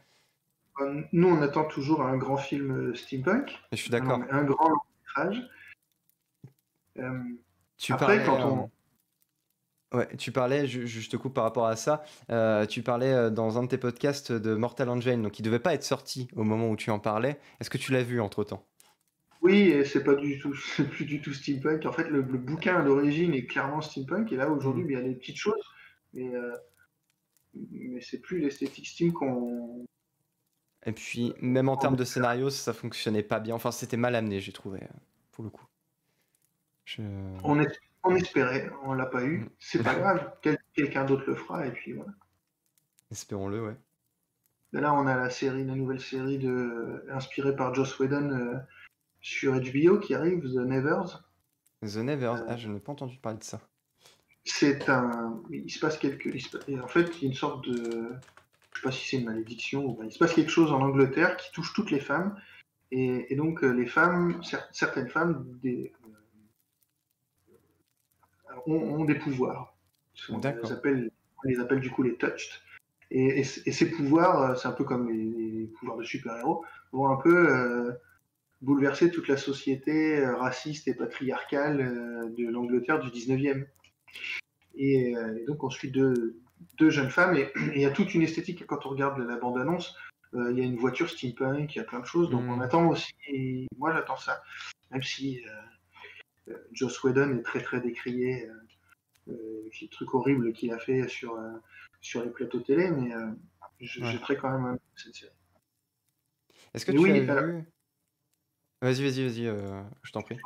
nous on attend toujours un grand film steampunk, Je suis non, mais d'accord. un grand long métrage. Euh, Tu Après, parlais, quand on, ouais, tu parlais, je te coupe par rapport à ça, tu parlais dans un de tes podcasts de Mortal Engine, donc il devait pas être sorti au moment où tu en parlais. Est-ce que tu l'as vu entre-temps? Oui, et c'est pas du tout, c'est plus du tout steampunk. En fait, le bouquin d'origine est clairement steampunk, et là Hmm. aujourd'hui, il y a des petites choses, mais c'est plus l'esthétique steam qu'on. Et puis, même en termes de scénario, ça fonctionnait pas bien. Enfin, c'était mal amené, j'ai trouvé, pour le coup. Je... On espérait, on l'a pas Hmm. eu. C'est pas grave, quelqu'un d'autre le fera, et puis voilà. Espérons-le, ouais. Et là, on a la nouvelle série inspirée par Joss Whedon sur HBO qui arrive, The Nevers. The Nevers, Euh, ah, je n'ai pas entendu parler de ça. il se passe et en fait, il y a une sorte de, je sais pas si c'est une malédiction ou pas. Il se passe quelque chose en Angleterre qui touche toutes les femmes. Et donc, les femmes, certaines femmes ont des pouvoirs. D'accord. On les appelle du coup les touched. Et ces pouvoirs, c'est un peu comme les pouvoirs de super-héros, vont un peu bouleverser toute la société raciste et patriarcale de l'Angleterre du 19e. Et donc on suit deux jeunes femmes et il y a toute une esthétique. Quand on regarde la bande-annonce, il y a une voiture steampunk, il y a plein de choses. Donc on Hmm. attend aussi, et moi j'attends ça, même si Joss Whedon est très très décrié, les trucs horribles qu'il a fait sur les plateaux télé, mais Ouais. j'ai très quand même cette série. Est-ce que Mais tu as oui, vu... Vas-y, je t'en prie.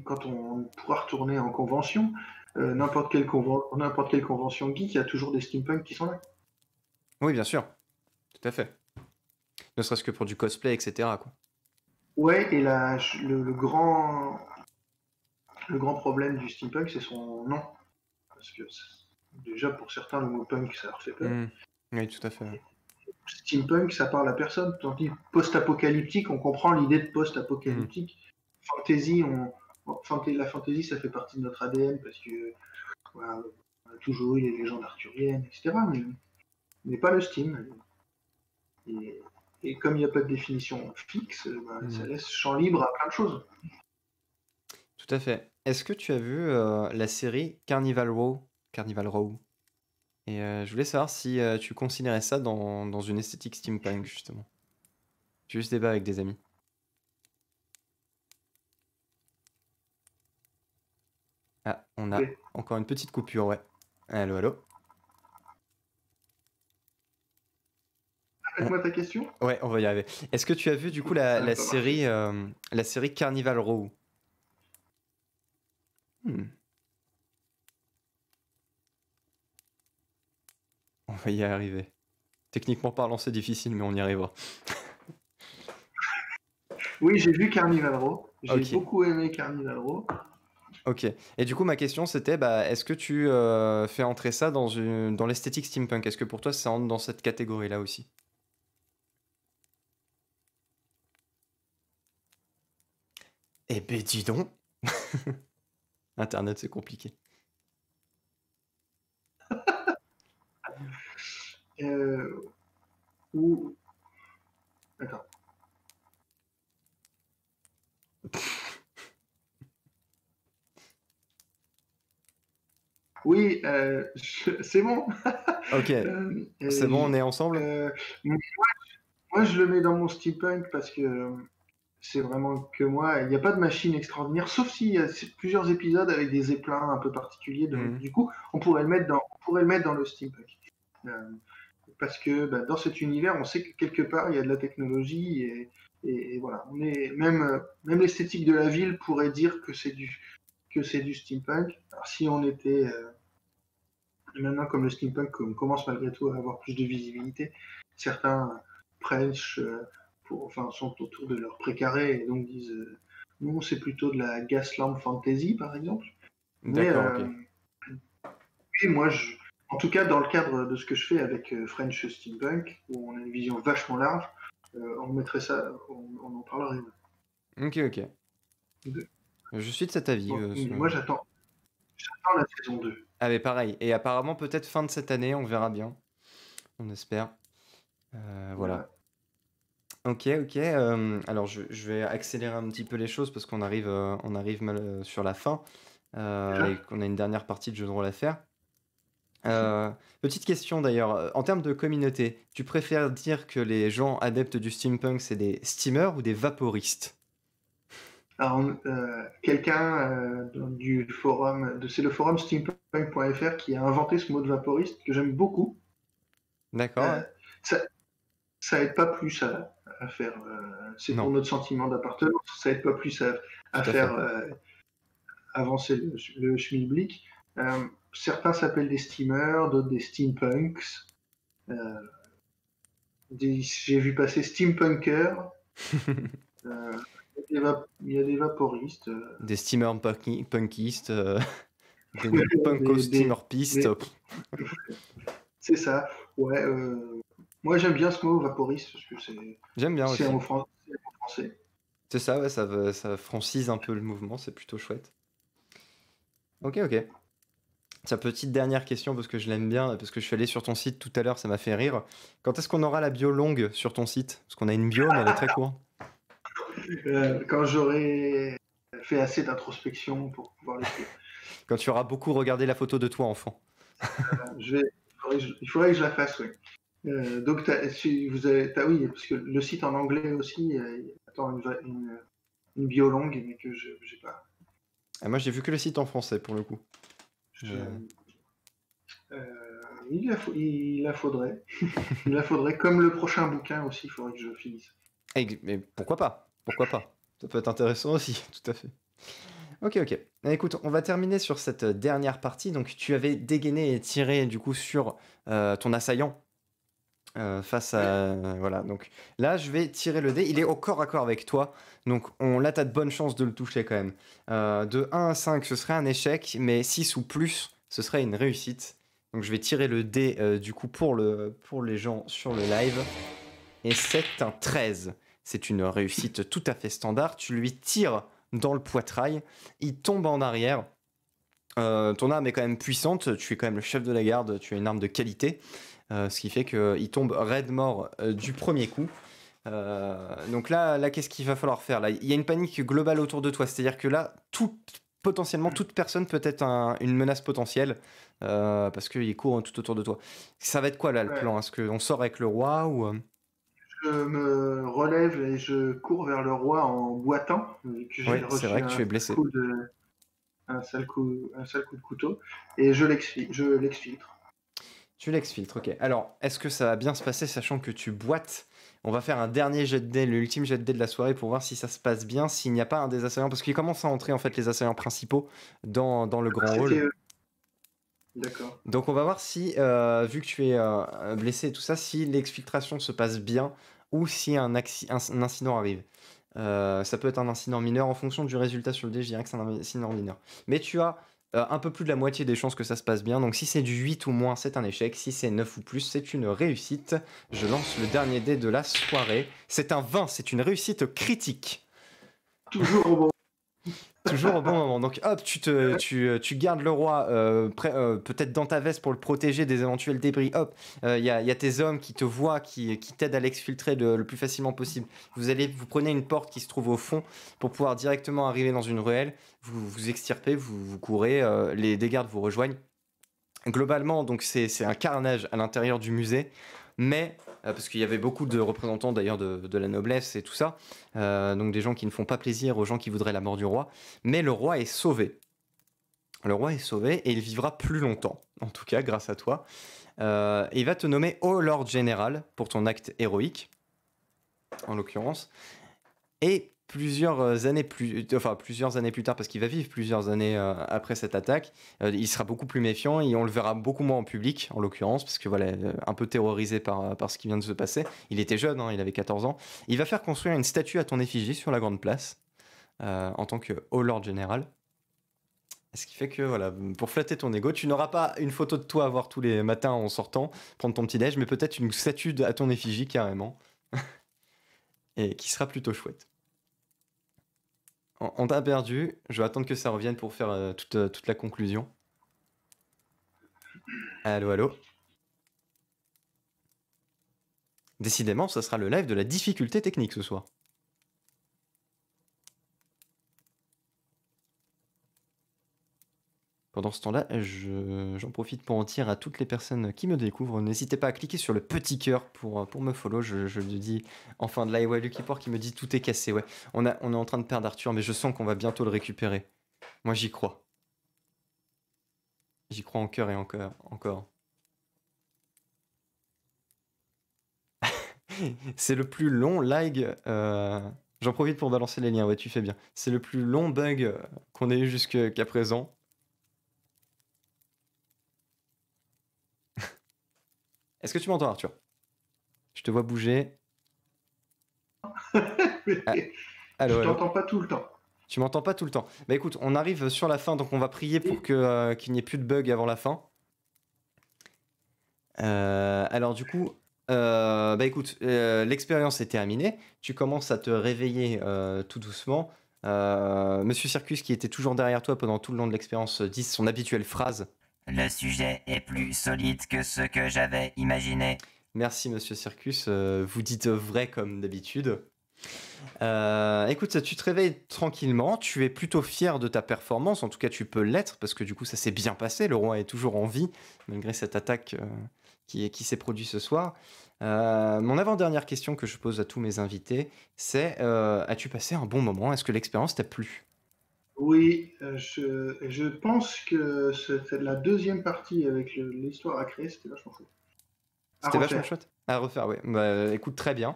quand on pourra retourner en convention, n'importe quelle convention geek, il y a toujours des steampunk qui sont là. Oui, bien sûr, tout à fait. Ne serait-ce que pour du cosplay, etc., quoi. Ouais, et le grand problème du steampunk, c'est son nom. Parce que déjà, pour certains, le mot punk, ça leur fait peur. Hmm. Oui, tout à fait. Ouais. Steampunk, ça parle à personne. Tandis que post-apocalyptique, on comprend l'idée de post-apocalyptique. Fantasy, la fantasy, ça fait partie de notre ADN parce que voilà, on a toujours eu les légendes arthuriennes, etc. Mais pas le steam. Et, et comme il n'y a pas de définition fixe, ça laisse champ libre à plein de choses. Tout à fait. Est-ce que tu as vu la série Carnival Row? Carnival Row. Et je voulais savoir si tu considérais ça dans une esthétique steampunk, justement. J'ai eu ce débat avec des amis. Ah, on a Ok. encore une petite coupure, ouais. Allô, allô? Répète-moi ta question. Ouais, on va y arriver. Est-ce que tu as vu du coup Ça n'a la pas marché. série Carnival Row? Hmm. On va y arriver. Techniquement parlant, c'est difficile, mais on y arrivera. Oui, j'ai vu Carnival Row. J'ai Ok, beaucoup aimé Carnival Row. ok. Et du coup, ma question c'était, bah, est-ce que tu fais entrer ça dans l'esthétique steampunk? Est-ce que pour toi, ça rentre dans cette catégorie-là aussi? Eh ben, dis donc! Internet, c'est compliqué. Ou... Attends. Oui, c'est bon. Ok, c'est bon, on est ensemble? Moi, je le mets dans mon steampunk parce que c'est vraiment que moi. Il n'y a pas de machine extraordinaire, sauf s'il y a plusieurs épisodes avec des éplats un peu particuliers. Donc, Mhm. du coup, on pourrait le mettre dans le steampunk. Euh, Parce que dans cet univers, on sait que quelque part, il y a de la technologie et voilà. Même l'esthétique de la ville pourrait dire que c'est du steampunk. Alors, si on était maintenant comme le steampunk commence malgré tout à avoir plus de visibilité, certains prêchent sont autour de leur précaré et donc disent non, c'est plutôt de la gaslamp fantasy par exemple. Mais D'accord, ok. oui, en tout cas, dans le cadre de ce que je fais avec French Steampunk, où on a une vision vachement large, on mettrait ça, on en parlerait. Ok, ok. Je suis de cet avis. Bon, moi, j'attends la saison 2. Ah, mais pareil. Et apparemment, peut-être fin de cette année, on verra bien. On espère. Voilà. Voilà. Ok, ok. Alors, je vais accélérer un petit peu les choses parce qu'on arrive mal sur la fin Déjà, et qu'on a une dernière partie de jeu de rôle à faire. Petite question d'ailleurs, en termes de communauté, tu préfères dire que les gens adeptes du steampunk, c'est des steamers ou des vaporistes? alors, quelqu'un du forum, c'est le forum steampunk.fr qui a inventé ce mot de vaporiste que j'aime beaucoup. D'accord, Euh, ouais. ça aide pas plus à faire. C'est pour Non, notre sentiment d'appartenance. Ça aide pas plus à tout à faire fait. avancer le schmilblick. Certains s'appellent des steamers, d'autres des steampunks. Euh, j'ai vu passer steampunker. Euh, il y a des vaporistes. Des steamers punkistes, des punko des, des, steamerpistes. des, c'est ça. Ouais. Moi, j'aime bien ce mot vaporiste parce que J'aime bien c'est un aussi. mot français. C'est ça, ouais, ça francise un peu le mouvement, c'est plutôt chouette. Ok, ok. Sa petite dernière question, parce que je l'aime bien, parce que je suis allé sur ton site tout à l'heure, ça m'a fait rire. Quand est-ce qu'on aura la bio longue sur ton site? Parce qu'on a une bio, mais elle est très courte. Quand j'aurai fait assez d'introspection pour pouvoir l'écrire. Quand tu auras beaucoup regardé la photo de toi enfant. Il faudrait que je la fasse, oui. Donc, oui, parce que le site en anglais aussi, attends, une bio longue, mais que je n'ai pas. Ah, moi, j'ai vu que le site en français pour le coup. Il la faudrait. Il la faudrait, comme le prochain bouquin aussi, il faudrait que je finisse. Mais pourquoi pas? Pourquoi pas? Ça peut être intéressant aussi, tout à fait. Ok. Écoute, on va terminer sur cette dernière partie. Donc, tu avais dégainé et tiré du coup sur ton assaillant face à... voilà, donc là, je vais tirer le dé. Il est au corps à corps avec toi. Donc, là, tu as de bonnes chances de le toucher quand même. De 1 à 5, ce serait un échec. Mais 6 ou plus, ce serait une réussite. Donc, je vais tirer le dé du coup pour les gens sur le live. Et c'est un 13. C'est une réussite tout à fait standard. Tu lui tires dans le poitrail. Il tombe en arrière. Ton arme est quand même puissante. Tu es quand même le chef de la garde. Tu as une arme de qualité. Ce qui fait qu'il tombe raide mort du premier coup. Donc là, qu'est-ce qu'il va falloir faire là? Il y a une panique globale autour de toi. C'est-à-dire que là, potentiellement, toute personne peut être une menace potentielle. Parce qu'il court tout autour de toi. Ça va être quoi là le plan? Est-ce qu'on sort avec le roi ou... Je me relève et je cours vers le roi en boitant. Oui, c'est vrai que tu es blessé. Un sale coup de couteau. Et je l'exfiltre. Tu l'exfiltres, ok. Alors, est-ce que ça va bien se passer, sachant que tu boites? On va faire un dernier jet de dés, l'ultime jet de dés de la soirée, pour voir si ça se passe bien, s'il n'y a pas un des assaillants, parce qu'il commence à entrer en fait les assaillants principaux dans le grand hall. D'accord. Donc on va voir si, vu que tu es blessé et tout ça, si l'exfiltration se passe bien ou si un incident arrive. Ça peut être un incident mineur en fonction du résultat sur le dé, je dirais que c'est un incident mineur. Mais tu as un peu plus de la moitié des chances que ça se passe bien. Donc si c'est du 8 ou moins, c'est un échec. Si c'est 9 ou plus, c'est une réussite. Je lance le dernier dé de la soirée. C'est un 20, c'est une réussite critique. Toujours au bon. Toujours au bon moment. Donc hop, tu gardes le roi peut-être dans ta veste pour le protéger des éventuels débris. Hop, y a tes hommes qui te voient, qui t'aident à l'exfiltrer le plus facilement possible. Vous prenez une porte qui se trouve au fond pour pouvoir directement arriver dans une ruelle. Vous extirpez, vous courez, des gardes vous rejoignent. Globalement, donc c'est un carnage à l'intérieur du musée. Mais, parce qu'il y avait beaucoup de représentants d'ailleurs de la noblesse et tout ça, donc des gens qui ne font pas plaisir aux gens qui voudraient la mort du roi, mais le roi est sauvé. Le roi est sauvé et il vivra plus longtemps, en tout cas grâce à toi. Il va te nommer Haut Lord Général pour ton acte héroïque, en l'occurrence, et plusieurs années plus tard, parce qu'il va vivre plusieurs années après cette attaque, il sera beaucoup plus méfiant et on le verra beaucoup moins en public, en l'occurrence, parce que voilà, un peu terrorisé par ce qui vient de se passer. Il était jeune, hein, il avait 14 ans. Il va faire construire une statue à ton effigie sur la grande place, en tant que Haut Lord Général. Ce qui fait que, voilà, pour flatter ton ego, tu n'auras pas une photo de toi à voir tous les matins en sortant, prendre ton petit-déj, mais peut-être une statue à ton effigie, carrément. Et qui sera plutôt chouette. On t'a perdu, je vais attendre que ça revienne pour faire toute la conclusion. Allô? Décidément, ça sera le live de la difficulté technique ce soir. Pendant ce temps-là, j'en profite pour en dire à toutes les personnes qui me découvrent, n'hésitez pas à cliquer sur le petit cœur pour me follow. Je le dis en fin de live. Ouais, Lucky Port qui me dit tout est cassé. Ouais, on est en train de perdre Arthur, mais je sens qu'on va bientôt le récupérer. Moi, j'y crois. J'y crois en cœur et encore. C'est le plus long lag. J'en profite pour balancer les liens. Ouais, tu fais bien. C'est le plus long bug qu'on ait eu jusqu'à présent. Est-ce que tu m'entends, Arthur? Je te vois bouger. Allô? Je t'entends pas tout le temps. Tu m'entends pas tout le temps. Bah écoute, on arrive sur la fin, donc on va prier pour qu'il n'y ait plus de bugs avant la fin. Alors du coup, bah écoute, l'expérience est terminée. Tu commences à te réveiller tout doucement. Monsieur Circus, qui était toujours derrière toi pendant tout le long de l'expérience, dit son habituelle phrase. Le sujet est plus solide que ce que j'avais imaginé. Merci Monsieur Circus, vous dites vrai comme d'habitude. Écoute, tu te réveilles tranquillement, tu es plutôt fier de ta performance, en tout cas tu peux l'être, parce que du coup ça s'est bien passé, le roi est toujours en vie, malgré cette attaque qui s'est produite ce soir. Mon avant-dernière question que je pose à tous mes invités, c'est as-tu passé un bon moment? Est-ce que l'expérience t'a plu? Oui, je pense que c'est la deuxième partie avec l'histoire à créer, c'était vachement chouette. À C'était vachement refaire. chouette. À refaire, oui. Bah, écoute, très bien.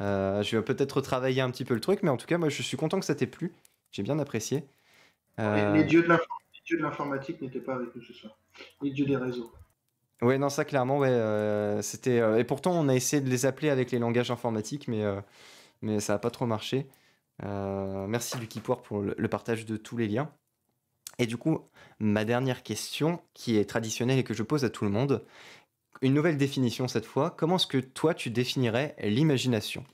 Je vais peut-être retravailler un petit peu le truc, mais en tout cas, moi, je suis content que ça t'ait plu. J'ai bien apprécié. Les dieux de l'informatique n'étaient pas avec nous ce soir. Les dieux des réseaux. Ouais, non, ça, clairement, ouais. C'était, et pourtant, on a essayé de les appeler avec les langages informatiques, mais ça n'a pas trop marché. Merci, Lucky Poire, pour le partage de tous les liens. Et du coup, ma dernière question, qui est traditionnelle et que je pose à tout le monde, une nouvelle définition cette fois. Comment est-ce que toi, tu définirais l'imagination?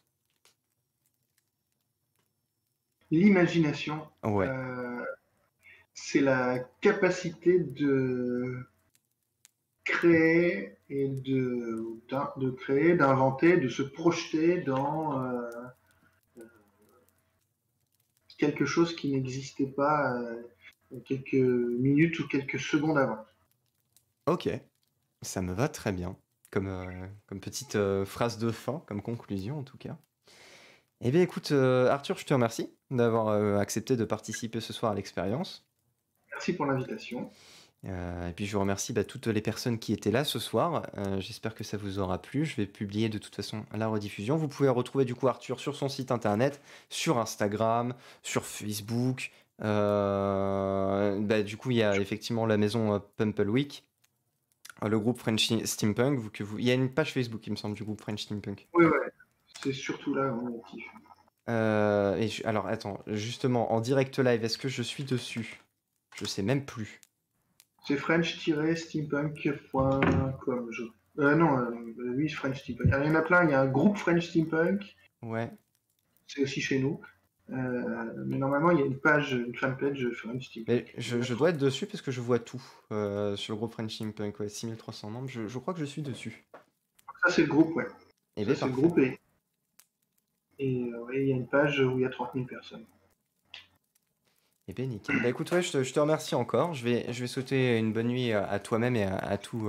L'imagination, Ouais. c'est la capacité de créer et de créer, d'inventer, de se projeter dans quelque chose qui n'existait pas quelques minutes ou quelques secondes avant. Ok. Ça me va très bien, comme petite phrase de fin, comme conclusion en tout cas. Eh bien écoute, Arthur, je te remercie d'avoir accepté de participer ce soir à l'expérience. Merci pour l'invitation. Et puis je remercie toutes les personnes qui étaient là ce soir. J'espère que ça vous aura plu. Je vais publier de toute façon la rediffusion. Vous pouvez retrouver du coup Arthur sur son site internet, sur Instagram, sur Facebook. Du coup, il y a effectivement la maison Pumple Week. Le groupe French Steampunk, il y a une page Facebook, il me semble, du groupe French Steampunk. Oui, ouais, c'est surtout là où on est actif. Alors, attends, justement, en direct live, est-ce que je suis dessus? Je sais même plus. C'est french-steampunk.com. Oui, French Steampunk. Il y en a plein, il y a un groupe French Steampunk, Ouais. c'est aussi chez nous. Mais normalement, il y a une fanpage French Mais Steampunk. je dois être dessus parce que je vois tout sur le groupe French Steampunk, ouais, 6300 membres, je crois que je suis dessus. Ça, c'est le groupe, ouais. Eh Ça, bien, c'est le parfait. groupe et il y a une page où il y a 30 000 personnes. Eh bien, nickel. Bah écoute, ouais, je te remercie encore. Je vais souhaiter une bonne nuit à toi-même et à tout.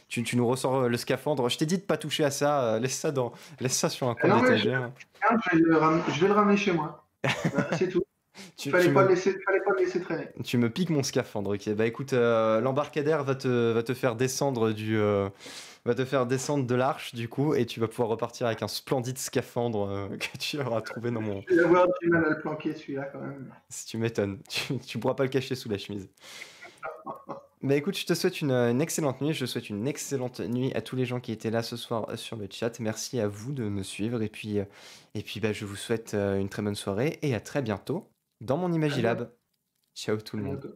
Tu nous ressors le scaphandre. Je t'ai dit de pas toucher à ça. Laisse ça sur un coin Non, mais d'étagère. je vais le ramener chez moi. C'est tout. Tu, Fallait tu pas me, le laisser traîner. Tu me piques mon scaphandre, ok. Bah écoute, l'embarcadère va te faire descendre va te faire descendre de l'arche du coup, et tu vas pouvoir repartir avec un splendide scaphandre que tu auras trouvé dans mon. Je vais avoir du mal à le planquer celui-là quand même. Si tu m'étonnes, tu pourras pas le cacher sous la chemise. Bah écoute, je te souhaite une excellente nuit. Je souhaite une excellente nuit à tous les gens qui étaient là ce soir sur le chat. Merci à vous de me suivre, et puis je vous souhaite une très bonne soirée et à très bientôt dans mon Imagilab. Ciao tout À le monde. bientôt.